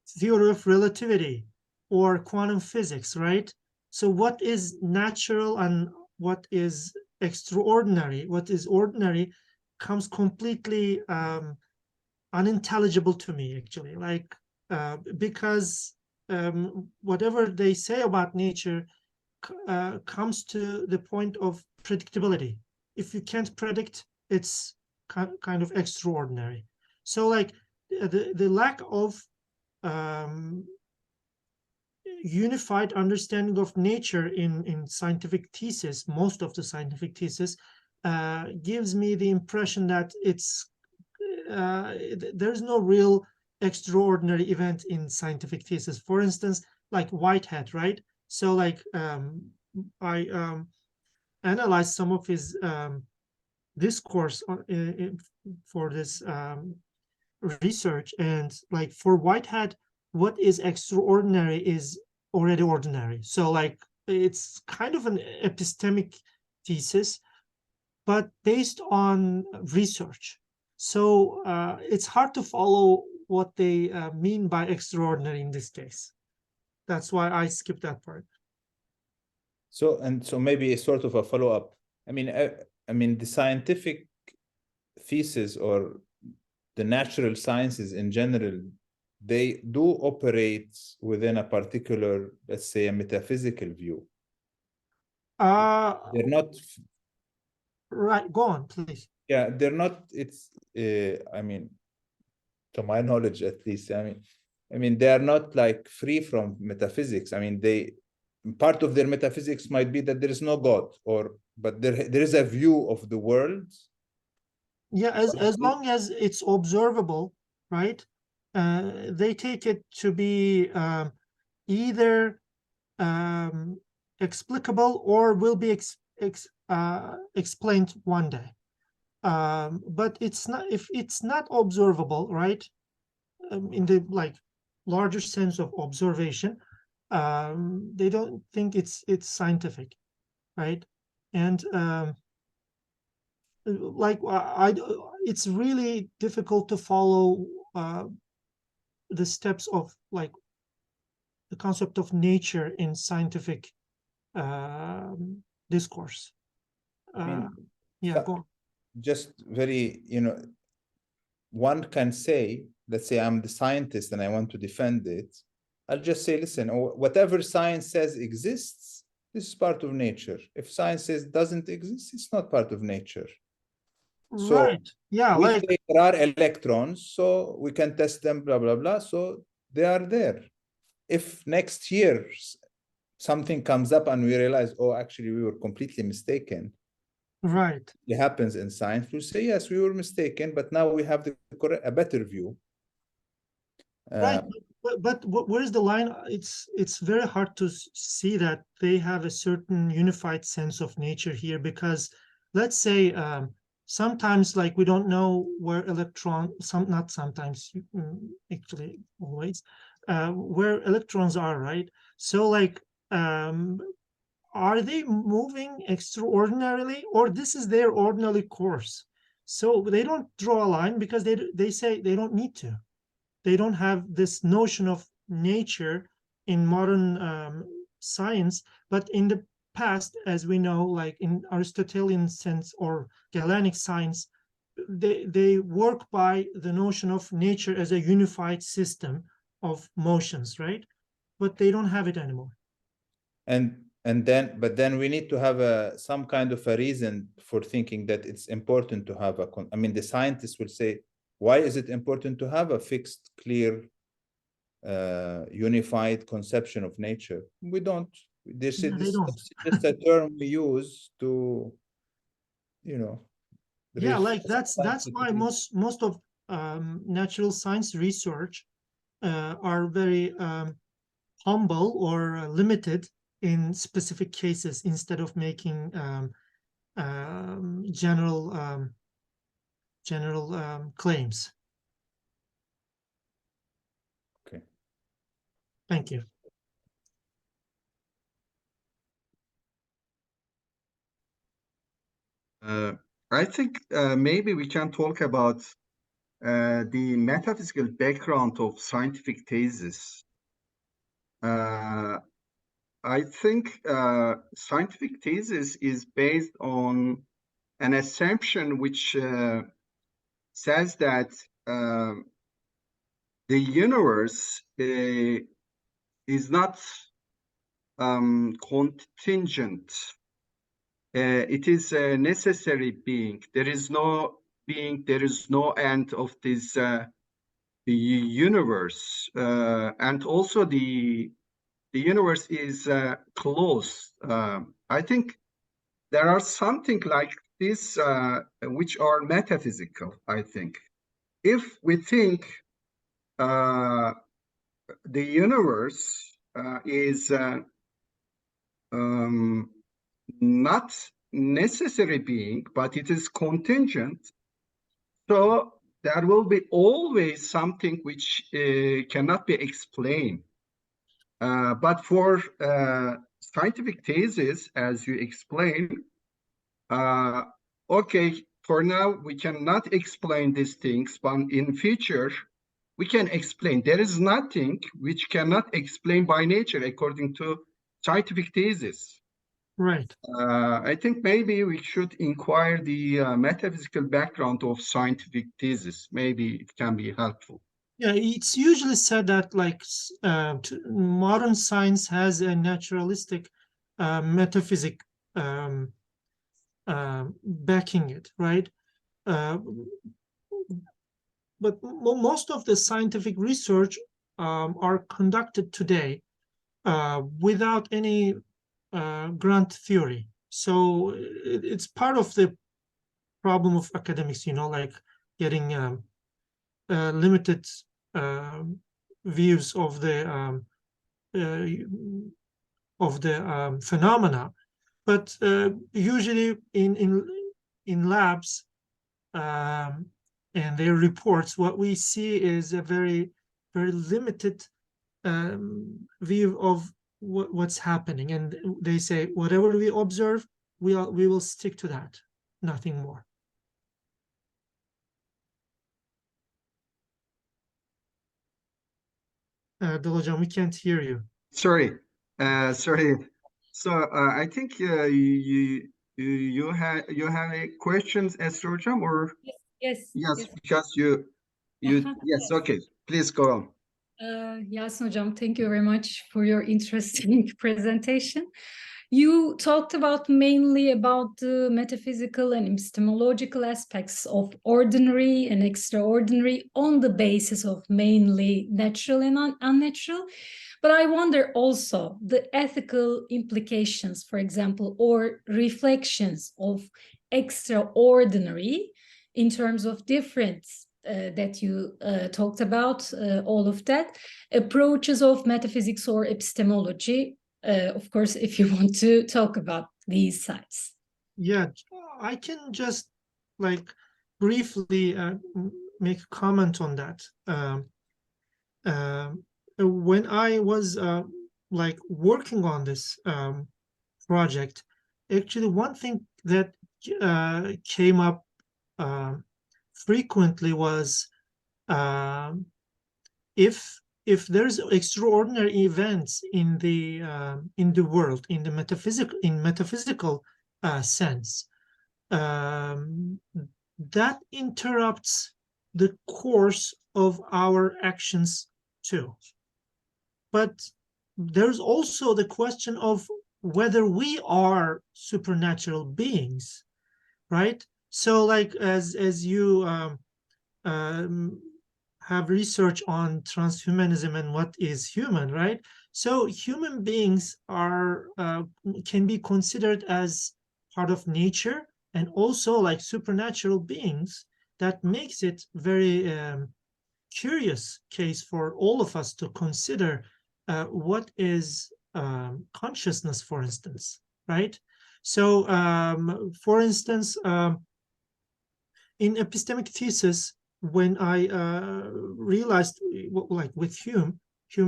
B: theory of relativity or quantum physics, right? So what is natural and what is extraordinary, what is ordinary, comes completely unintelligible to me, actually, like because whatever they say about nature comes to the point of predictability. If you can't predict, it's kind of extraordinary. So like the lack of unified understanding of nature in scientific thesis, most of the scientific thesis, gives me the impression that there's no real extraordinary event in scientific thesis. For instance, like Whitehead, right? So like I analyzed some of his discourse for this research, and like for Whitehead, what is extraordinary is already ordinary. So like it's kind of an epistemic thesis, but based on research. So it's hard to follow what they mean by extraordinary in this case. That's why I skipped that part.
D: So maybe a sort of a follow-up. I mean, the scientific thesis or the natural sciences in general, they do operate within a particular, let's say, a metaphysical view. They're not.
B: Right, go on, please.
D: Yeah, they're not. It's. I mean, to my knowledge, at least. I mean, they are not like free from metaphysics. I mean, part of their metaphysics might be that there is no God, but there is a view of the world.
B: Yeah, as long as it's observable, right? They take it to be either explicable or will be explained one day. But it's not, if it's not observable, right? In the like larger sense of observation, they don't think it's scientific, right? And like it's really difficult to follow the steps of like the concept of nature in scientific discourse. Yeah, go on.
D: Just very, one can say, let's say I'm the scientist and I want to defend it. I'll just say, listen, whatever science says exists, this is part of nature. If science says doesn't exist, it's not part of nature. So
B: Right. Yeah,
D: we
B: like
D: say there are electrons, so we can test them, blah, blah, blah. So they are there. If next year something comes up and we realize, oh, actually, we were completely mistaken.
B: right.
D: It happens in science. We say, yes, we were mistaken, but now we have a better view.
B: Right, but where's the line? It's very hard to see that they have a certain unified sense of nature here, because let's say sometimes, like, we don't know where not sometimes, actually always, where electrons are, right? So like, are they moving extraordinarily, or this is their ordinary course? So they don't draw a line because they say they don't need to. They don't have this notion of nature in modern science, but in the past, as we know, like in Aristotelian sense or Galenic science, they work by the notion of nature as a unified system of motions, right? But they don't have it anymore.
D: But then we need to have some kind of a reason for thinking that it's important to have I mean, the scientists will say, why is it important to have a fixed, clear, unified conception of nature? We don't. This
B: Yeah, they don't.
D: is just a term we use to,
B: Yeah, like that's why most of natural science research are very humble or limited in specific cases, instead of making general claims.
D: Okay.
B: Thank you.
A: I think maybe we can talk about the metaphysical background of scientific thesis. I think scientific thesis is based on an assumption which says that the universe is not contingent. It is a necessary being. There is no being, there is no end of this universe. And also the universe is closed. I think there are something like this which are metaphysical, I think. If we think the universe is not necessary being, but it is contingent, so there will be always something which cannot be explained. But for scientific thesis, as you explained, okay, for now we cannot explain these things, but in future we can explain. There is nothing which cannot explain by nature according to scientific thesis.
B: Right.
A: I think maybe we should inquire the metaphysical background of scientific thesis. Maybe it can be helpful.
B: Yeah, it's usually said that like modern science has a naturalistic metaphysic backing it, right? But most of the scientific research are conducted today without any grant theory. So it's part of the problem of academics, like getting limited views of the phenomena. But usually in labs and their reports, what we see is a very, very limited view of what's happening, and they say whatever we observe, we will stick to that, nothing more. Dolajan, we can't hear you.
A: Sorry. So I think you you have a questions, Esra Hocam, or
E: Yes.
A: yes, because you yes, okay, please go on.
E: Yasin Hocam, thank you very much for your interesting presentation. You talked about mainly about the metaphysical and epistemological aspects of ordinary and extraordinary on the basis of mainly natural and unnatural. But I wonder also the ethical implications, for example, or reflections of extraordinary in terms of difference that you talked about, all of that, approaches of metaphysics or epistemology. Of course, if you want to talk about these sides.
B: Yeah, I can just like briefly make a comment on that. When I was like working on this project, actually one thing that came up frequently was if there's extraordinary events in the world, in the metaphysical sense, that interrupts the course of our actions too. But there's also the question of whether we are supernatural beings, right? So, like as you have research on transhumanism and what is human, right? So human beings are can be considered as part of nature and also like supernatural beings. That makes it very curious case for all of us to consider what is consciousness, for instance, right? So, for instance, in epistemic thesis, when I realized, like with Hume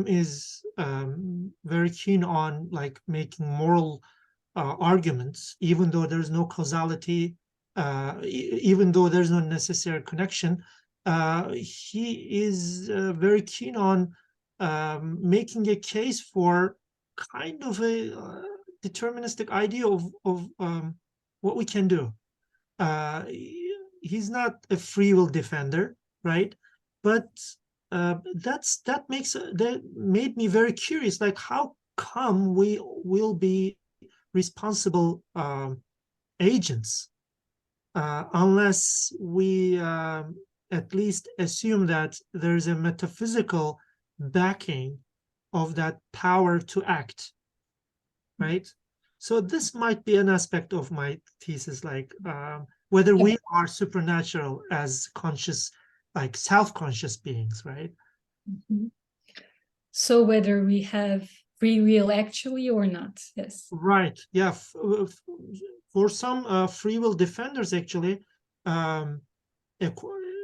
B: is very keen on like making moral arguments, even though there's no causality, even though there's no necessary connection. He is very keen on making a case for kind of a deterministic idea of what we can do. He's not a free will defender, right? But that made me very curious. Like, how come we will be responsible agents unless we at least assume that there's a metaphysical backing of that power to act, right? So this might be an aspect of my thesis, like whether we are supernatural as conscious, like self-conscious beings, right?
E: Mm-hmm. So whether we have free will actually or not, yes.
B: Right, yeah. For some free will defenders, actually,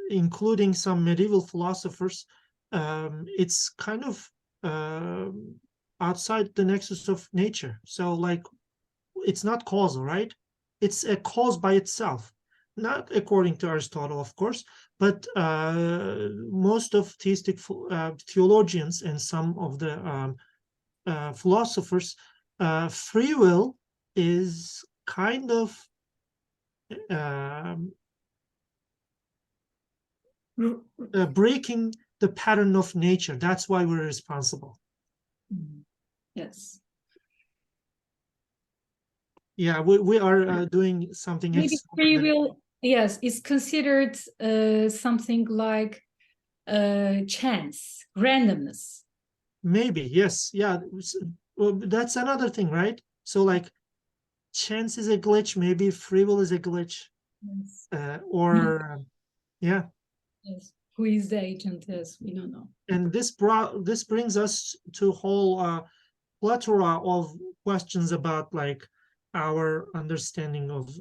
B: including some medieval philosophers, it's kind of outside the nexus of nature. So, like, it's not causal, right? It's a cause by itself, not according to Aristotle, of course, but most of theistic theologians and some of the philosophers, free will is kind of breaking the pattern of nature. That's why we're responsible.
E: Yes.
B: Yeah, we are doing something.
E: Maybe free will, yes, is considered something like chance, randomness.
B: Maybe, yes, yeah. Well, that's another thing, right? So, like, chance is a glitch. Maybe free will is a glitch,
E: Yes.
B: or yeah.
E: Yes. Who is the agent? Yes, we don't know.
B: And this brings us to a whole plethora of questions about like our understanding of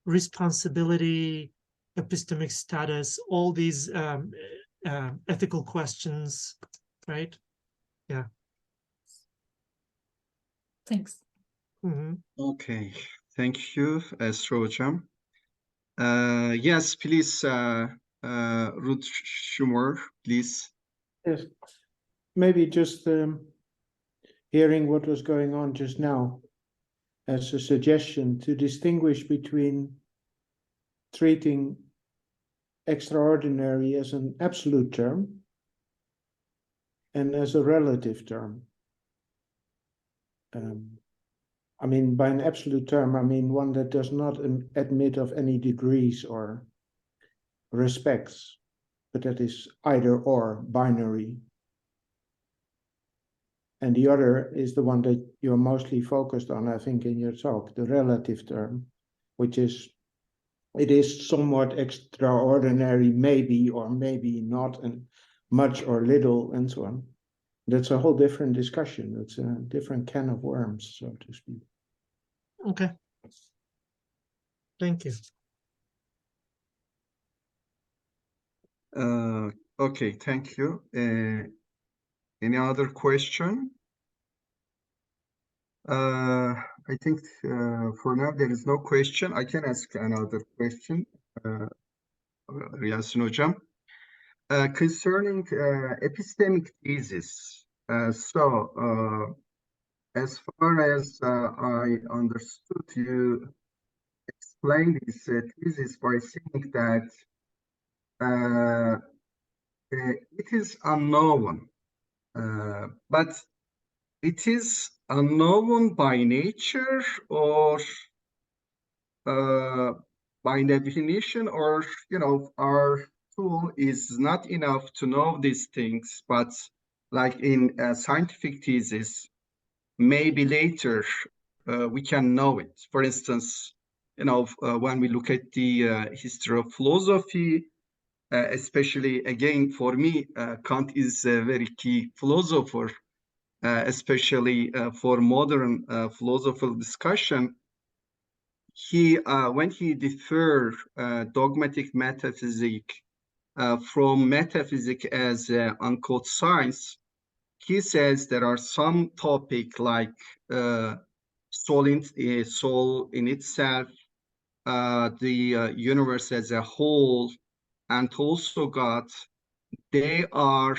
B: responsibility, epistemic status, all these ethical questions, right? Yeah.
E: Thanks.
B: Mm-hmm.
A: Okay, thank you, Esra Hocam. Yes, please, Ruth Schumer, please.
C: Yes, maybe just hearing what was going on just now. as a suggestion to distinguish between treating extraordinary as an absolute term and as a relative term. I mean, by an absolute term, I mean one that does not admit of any degrees or respects, but that is either or, binary. And the other is the one that you're mostly focused on, I think, in your talk, the relative term, which is, it is somewhat extraordinary, maybe, or maybe not, and much or little, and so on. That's a whole different discussion. It's a different can of worms, so to speak.
B: Okay. Thank you.
A: Okay, thank you. Any other question? I think for now there is no question. I can ask another question, Yasin Hocam. Concerning epistemic thesis. As far as I understood, you explained this thesis by saying that it is unknown, but it is unknown by nature or by definition, or our tool is not enough to know these things, but like in a scientific thesis, maybe later we can know it. For instance, when we look at the history of philosophy, especially again for me, Kant is a very key philosopher, especially for modern philosophical discussion. He, when he differs dogmatic metaphysics from metaphysics as unquote science, he says there are some topics like soul in itself, the universe as a whole, and also God. They are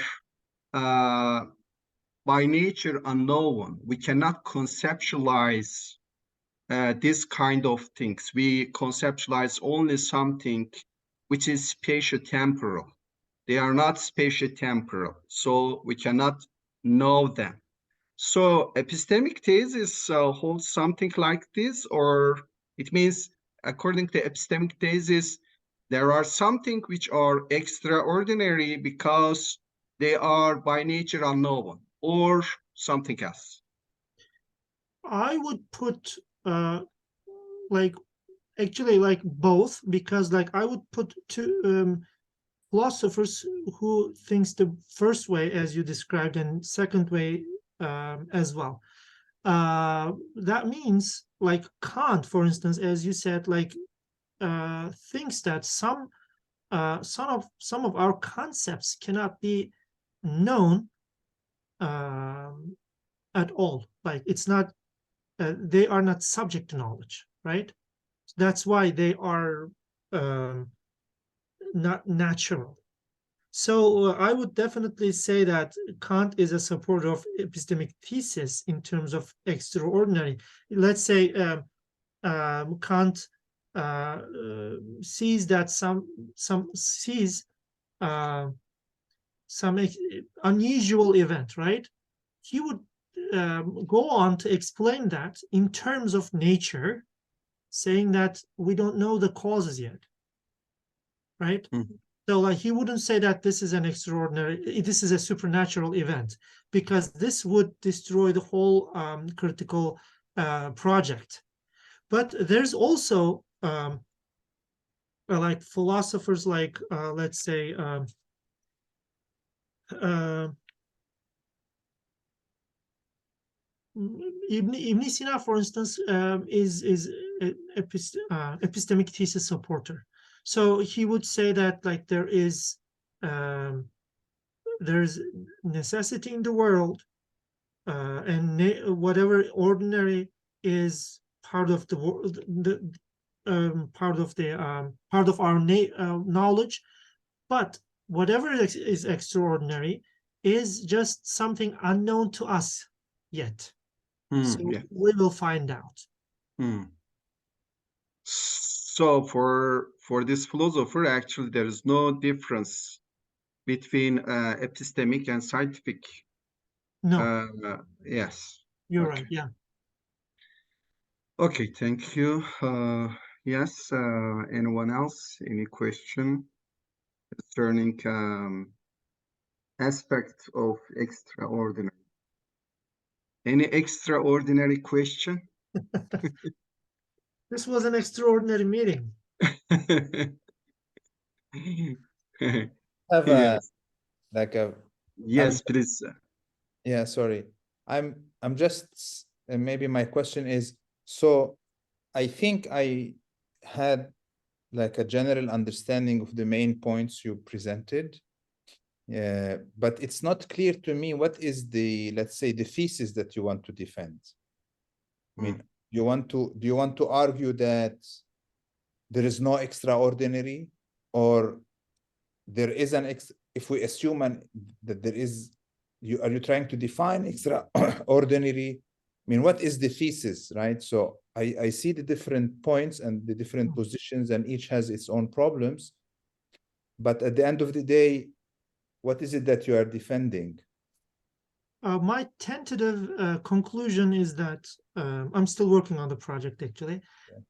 A: by nature unknown. We cannot conceptualize this kind of things. We conceptualize only something which is spatio-temporal. They are not spatio-temporal, so we cannot know them. So epistemic thesis holds something like this, or it means, according to epistemic thesis, there are something which are extraordinary because they are by nature unknown, or something else.
B: I would put like actually like both, because like I would put two philosophers who thinks the first way as you described and second way as well. That means like Kant, for instance, as you said, like thinks that some of our concepts cannot be known at all. Like it's not, they are not subject to knowledge, right? That's why they are not natural. So I would definitely say that Kant is a supporter of epistemic thesis in terms of extraordinary. Let's say Kant sees that some unusual event, right? He would go on to explain that in terms of nature, saying that we don't know the causes yet, right? Mm-hmm. So like he wouldn't say that this is an extraordinary, this is a supernatural event, because this would destroy the whole critical project. But there's also like philosophers like let's say Ibn Sina, for instance, is epistemic thesis supporter. So he would say that like there's necessity in the world, and whatever ordinary is part of the world, part of our knowledge, but whatever is extraordinary is just something unknown to us yet. So yeah, we will find out.
A: Hmm. So for this philosopher, actually, there is no difference between epistemic and scientific.
B: No,
A: Yes.
B: you're
A: Okay.
B: right. Yeah.
A: Okay. Thank you. Yes. Anyone else? Any question concerning aspect of extraordinary? Any extraordinary question?
B: This was an extraordinary meeting.
D: Have a
A: Yes.
D: like a
A: Yes, please.
D: yeah, sorry. I'm just maybe my question is, so I think I had like a general understanding of the main points you presented. But it's not clear to me what is the, let's say, the thesis that you want to defend. I mean, do you want to argue that there is no extraordinary, or there is if we assume that there is, are you trying to define extraordinary? I mean, what is the thesis, right? So I see the different points and the different positions, and each has its own problems. But at the end of the day, what is it that you are defending?
B: My tentative conclusion is that I'm still working on the project actually.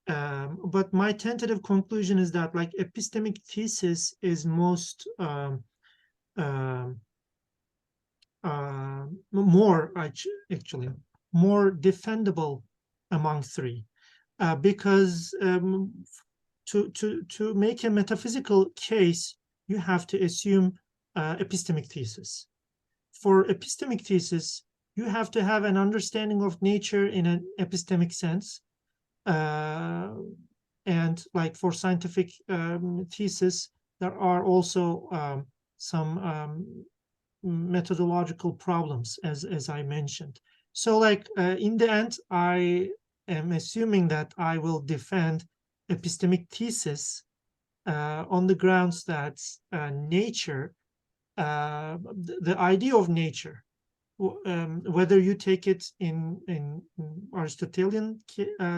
B: But my tentative conclusion is that like epistemic thesis is most more actually more defendable among three because to make a metaphysical case you have to assume epistemic thesis. For epistemic thesis you have to have an understanding of nature in an epistemic sense, and like for scientific thesis there are also some methodological problems as I mentioned. So like in the end I am assuming that I will defend epistemic thesis on the grounds that nature, the idea of nature, whether you take it in Aristotelian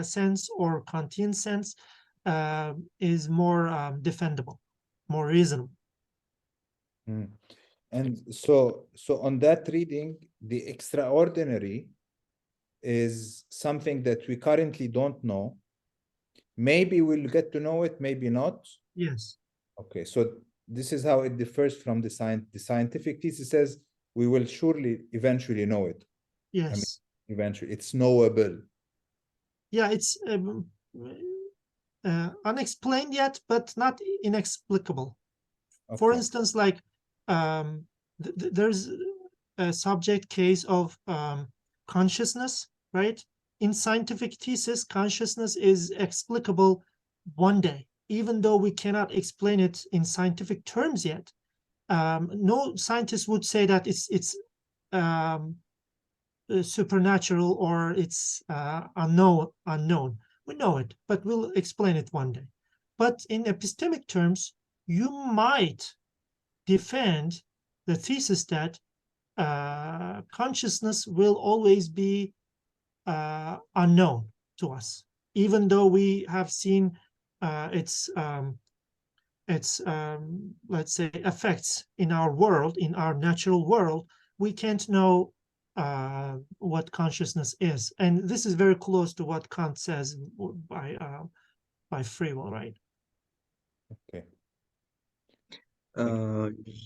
B: sense or Kantian sense, is more defendable, more reasonable.
D: Mm. And so on that reading, the extraordinary is something that we currently don't know. Maybe we'll get to know it, maybe not.
B: Yes.
D: Okay, so this is how it differs from the scientific thesis says we will surely eventually know it.
B: Yes.
D: I mean, eventually it's knowable.
B: Yeah, it's unexplained yet, but not inexplicable.
D: Okay.
B: For instance, like there's a subject case of consciousness, right? In scientific thesis, consciousness is explicable one day, even though we cannot explain it in scientific terms yet. No scientist would say that it's supernatural or it's unknown. We know it, but we'll explain it one day. But in epistemic terms, you might defend the thesis that consciousness will always be unknown to us, even though we have seen its let's say effects in our world, in our natural world. We can't know what consciousness is, and this is very close to what Kant says by free will, right?
D: Okay.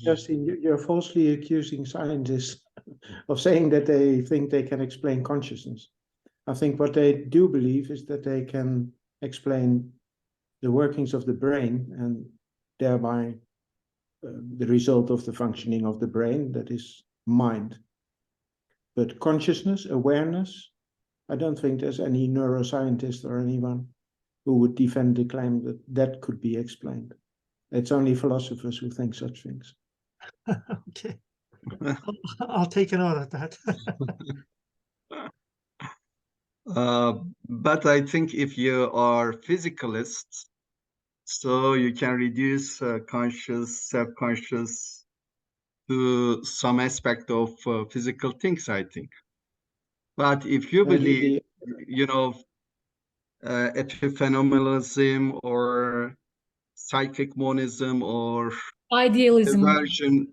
C: Justin, you're falsely accusing scientists of saying that they think they can explain consciousness. I think what they do believe is that they can explain the workings of the brain and thereby the result of the functioning of the brain, that is mind. But consciousness, awareness, I don't think there's any neuroscientist or anyone who would defend the claim that that could be explained. It's only philosophers who think such things.
B: Okay. I'll take a note of that.
A: But I think if you are physicalist, so you can reduce conscious, self-conscious to some aspect of physical things, I think. But if you believe, you know, epiphenomenalism or psychic monism or
E: Idealism.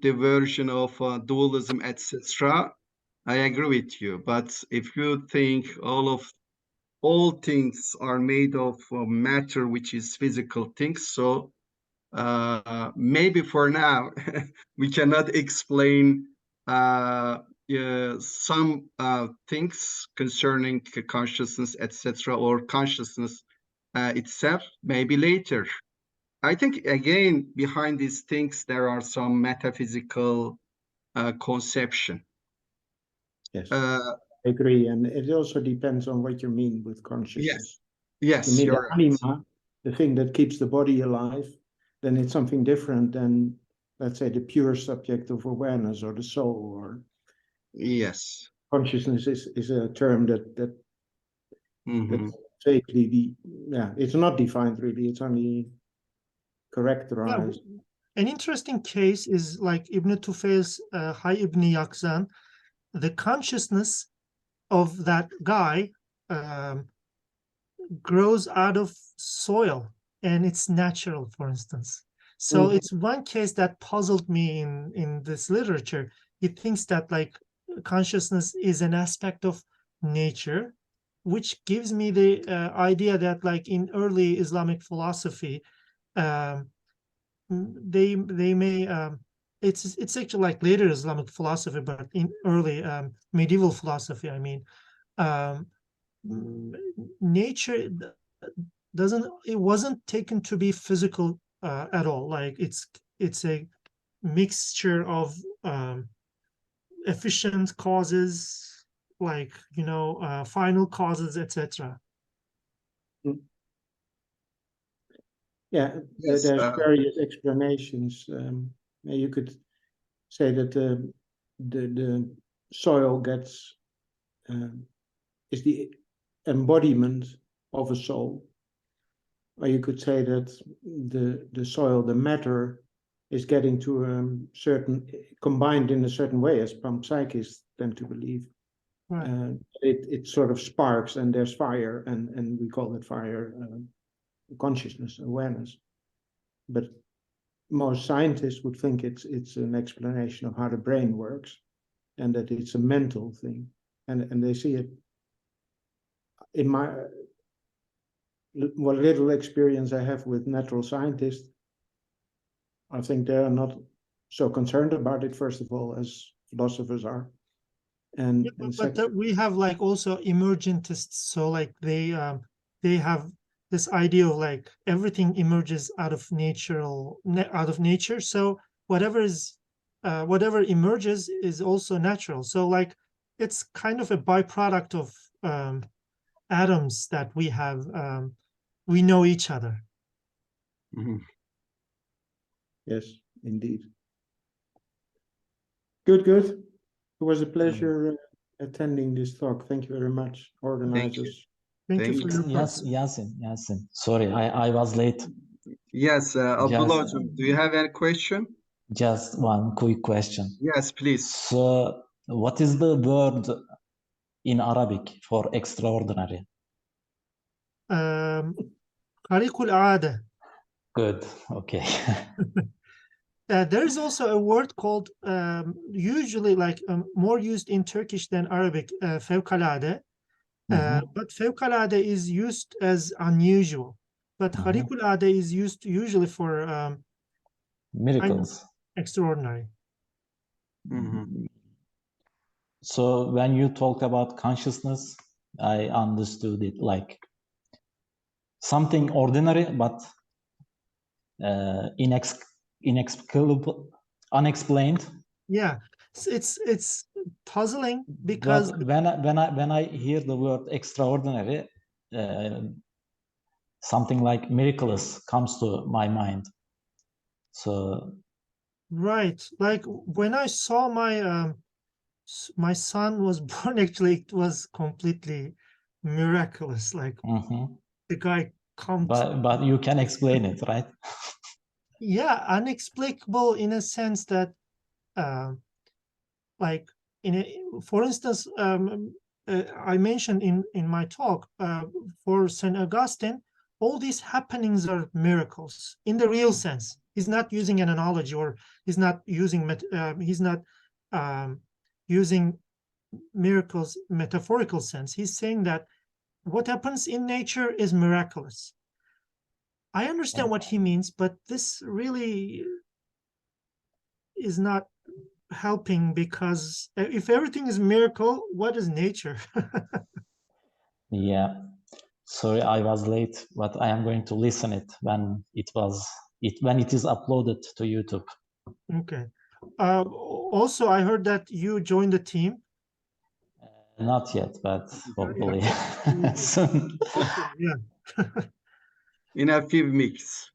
A: the version of dualism, etc. I agree with you. But if you think all things are made of matter, which is physical things, so maybe for now we cannot explain some things concerning consciousness, etc., or consciousness itself. Maybe later. I think again behind these things there are some metaphysical conception.
C: Yes, I agree, and it also depends on what you mean with consciousness.
A: Yes,
C: You mean
A: you're
C: the
A: right.
C: anima, the thing that keeps the body alive, then it's something different than, let's say, the pure subject of awareness or the soul. Or
A: Yes.
C: consciousness is a term that
A: Mhm.
C: vaguely it's not defined really. It's only characterized.
B: An interesting case is like Ibn Tufail's Hay Ibn Yakzan. The consciousness of that guy grows out of soil, and it's natural, for instance. So it's one case that puzzled me in this literature. He thinks that like consciousness is an aspect of nature, which gives me the idea that like in early Islamic philosophy, they may it's actually like later Islamic philosophy, but in early medieval philosophy, I mean, um, nature it wasn't taken to be physical at all. Like it's a mixture of efficient causes, like final causes, etc.
C: Yeah,
A: Yes,
C: there's various explanations. You could say that the soil gets is the embodiment of a soul, or you could say that the soil, the matter, is getting to certain combined in a certain way, as panpsychists tend to believe.
B: Right.
C: It sort of sparks, and there's fire, and we call it fire consciousness, awareness. But most scientists would think it's an explanation of how the brain works, and that it's a mental thing, and they see it in my what little experience I have with natural scientists. I think they are not so concerned about it, first of all, as philosophers are. And
B: But we have like also emergentists, so like they have this idea of like everything emerges out of nature. So whatever emerges is also natural. So like it's kind of a byproduct of atoms that we have. We know each other.
A: Mhm.
C: yes, indeed. Good. It was a pleasure attending this talk. Thank you very much, organizers.
B: Thank you
A: Thank
B: for
A: you.
B: your
F: Yes,
B: participation.
F: Yasin. Sorry, I was late.
A: Yes, Abdullah hocam, do you have any question?
F: Just one quick question.
A: Yes, please.
F: So, what is the word in Arabic for extraordinary?
B: خارق العادة.
F: Good. Okay.
B: There is also a word called usually like more used in Turkish than Arabic, fevkalade. But fevkalade is used as unusual. But harikulade is used usually for
F: Miracles.
B: extraordinary.
F: So when you talk about consciousness, I understood it like something ordinary, but inexplicable, unexplained.
B: Yeah, it's puzzling because
F: But when I hear the word extraordinary, something like miraculous comes to my mind. So
B: right, like when I saw my son was born, actually it was completely miraculous. Like the guy comes.
F: but you can explain it, right?
B: Yeah, unexplicable in a sense that like for instance, I mentioned in my talk, for St. Augustine, all these happenings are miracles in the real sense. He's not using an analogy, or he's not using using miracles metaphorical sense. He's saying that what happens in nature is miraculous. I understand what he means, but this really is not helping, because if everything is miracle, what is nature?
F: Yeah. Sorry, I was late, but I am going to listen it when it is uploaded to YouTube.
B: Okay. Also, I heard that you joined the team.
F: Not yet, but hopefully soon.
B: Yeah.
A: In a few weeks.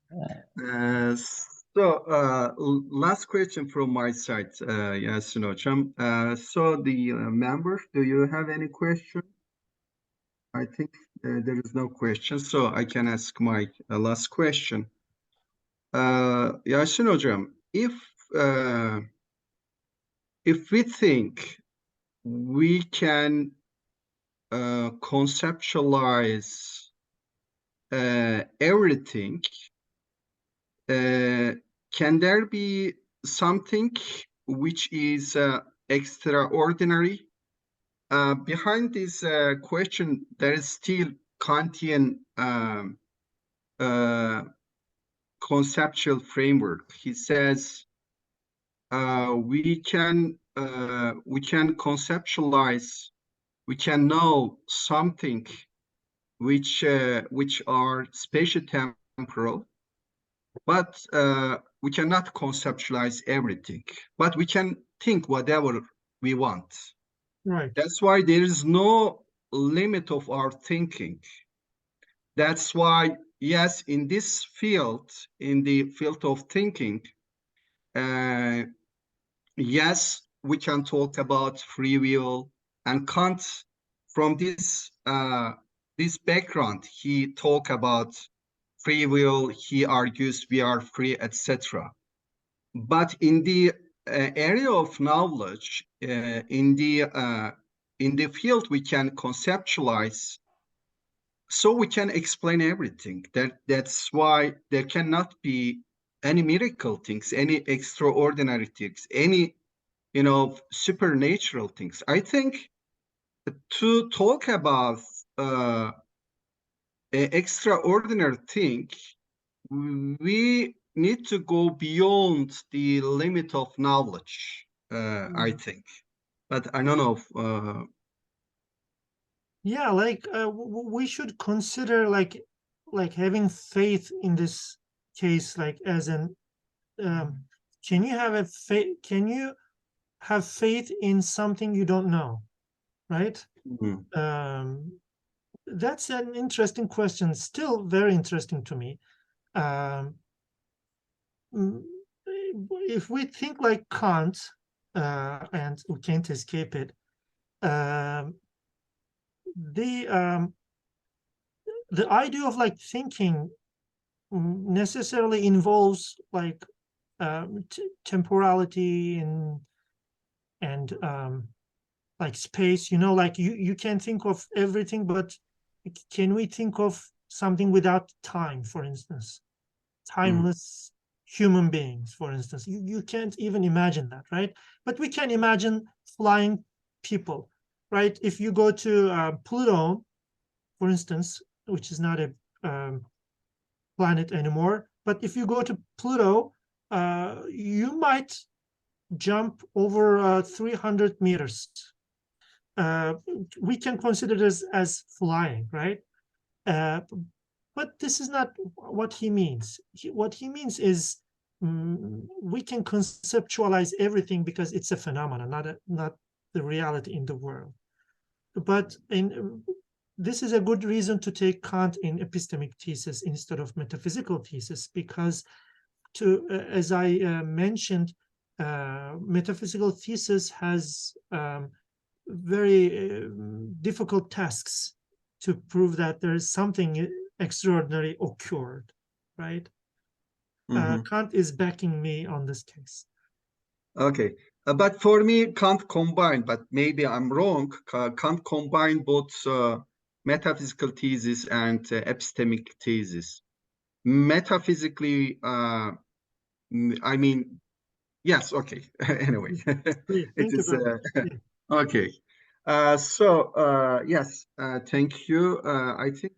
A: Last question from my side, Yasin Hocam. So the members, do you have any question? I think there is no question, so I can ask my last question. Yasin Hocam, if we think we can conceptualize everything, can there be something which is extraordinary? Behind this question, there is still Kantian conceptual framework. He says we can conceptualize, we can know something which are spatio-temporal, but we cannot conceptualize everything. But we can think whatever we want.
B: Right.
A: That's why there is no limit of our thinking. That's why, yes, in this field, in the field of thinking, yes, we can talk about free will, and Kant, from this background, he talk about free will, he argues we are free, etc. But in the area of knowledge, in the field, we can conceptualize, so we can explain everything. That's why there cannot be any miracle things, any extraordinary things, any supernatural things. I think to talk about an extraordinary thing, we need to go beyond the limit of knowledge, I think. But I don't know if,
B: Yeah, like we should consider like having faith in this case, like as an can you have faith in something you don't know, right? That's an interesting question, still very interesting to me. If we think like Kant, and we can't escape it, the idea of like thinking necessarily involves like temporality and like space, like you can think of everything, but can we think of something without time, for instance? Timeless human beings, for instance. You can't even imagine that, right? But we can imagine flying people, right? If you go to Pluto, for instance, which is not a planet anymore, but if you go to Pluto, you might jump over 300 meters. We can consider this as flying, right? But this is not what he means. What he means is we can conceptualize everything because it's a phenomenon, not the reality in the world. But this is a good reason to take Kant in epistemic thesis instead of metaphysical thesis, because as I mentioned, metaphysical thesis has very difficult tasks to prove that there is something extraordinary occurred, right? Kant is backing me on this case.
A: Okay. But for me, can't combine, but maybe I'm wrong, can't combine both metaphysical thesis and epistemic thesis. Metaphysically, I mean, yes, okay. Anyway,
B: Great.
A: it
B: Thank you
A: is
B: very much. Yeah.
A: okay. Yes, thank you. I think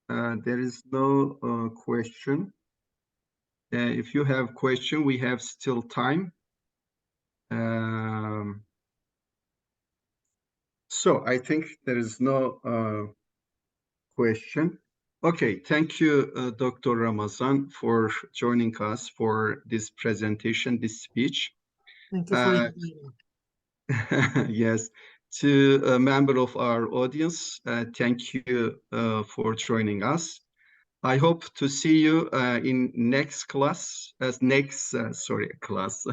A: there is no question. If you have question, we have still time. So I think there is no question. Okay, thank you, Dr. Ramazan, for joining us for this presentation, this speech.
B: Thank you for inviting me.
A: Yes, to a member of our audience, thank you for joining us. I hope to see you in next class, class.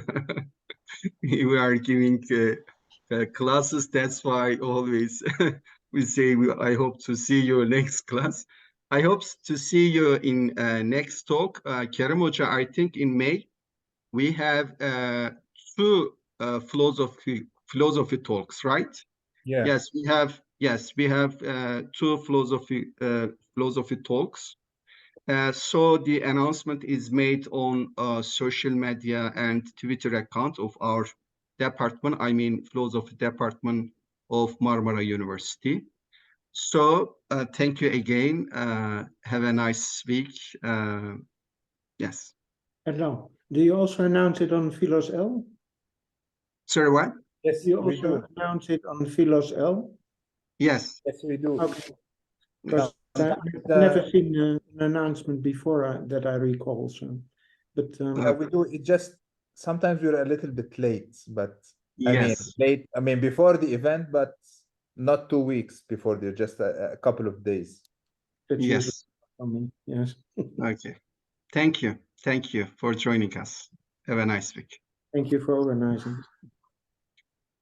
A: We are giving classes, that's why always we say I hope to see you next class. I hope to see you in next talk. Kerem Hoca, I think in May, we have two philosophy talks, right?
D: Yeah.
A: Yes, we have two philosophy talks. So the announcement is made on social media and Twitter account of our department, I mean philosophy department of Marmara University. So thank you again. Have a nice week. Yes.
C: Hello. Do you also announce it on Philos L?
A: Sorry, what?
D: Yes,
C: Do you
D: we
C: also
D: do.
C: announce it on Philos L?
A: Yes.
D: Yes, we do.
C: Okay. Because I've
D: Sometimes,
C: never seen an announcement before that I recall. So, but
D: we do. It just sometimes we're a little bit late, but I mean
A: Yes.
D: late. I mean before the event, but not 2 weeks before. They're just a couple of days.
C: that's usually
A: Yes.
C: for me. Yes.
A: Okay. Thank you. Thank you for joining us. Have a nice week.
C: Thank you for organizing.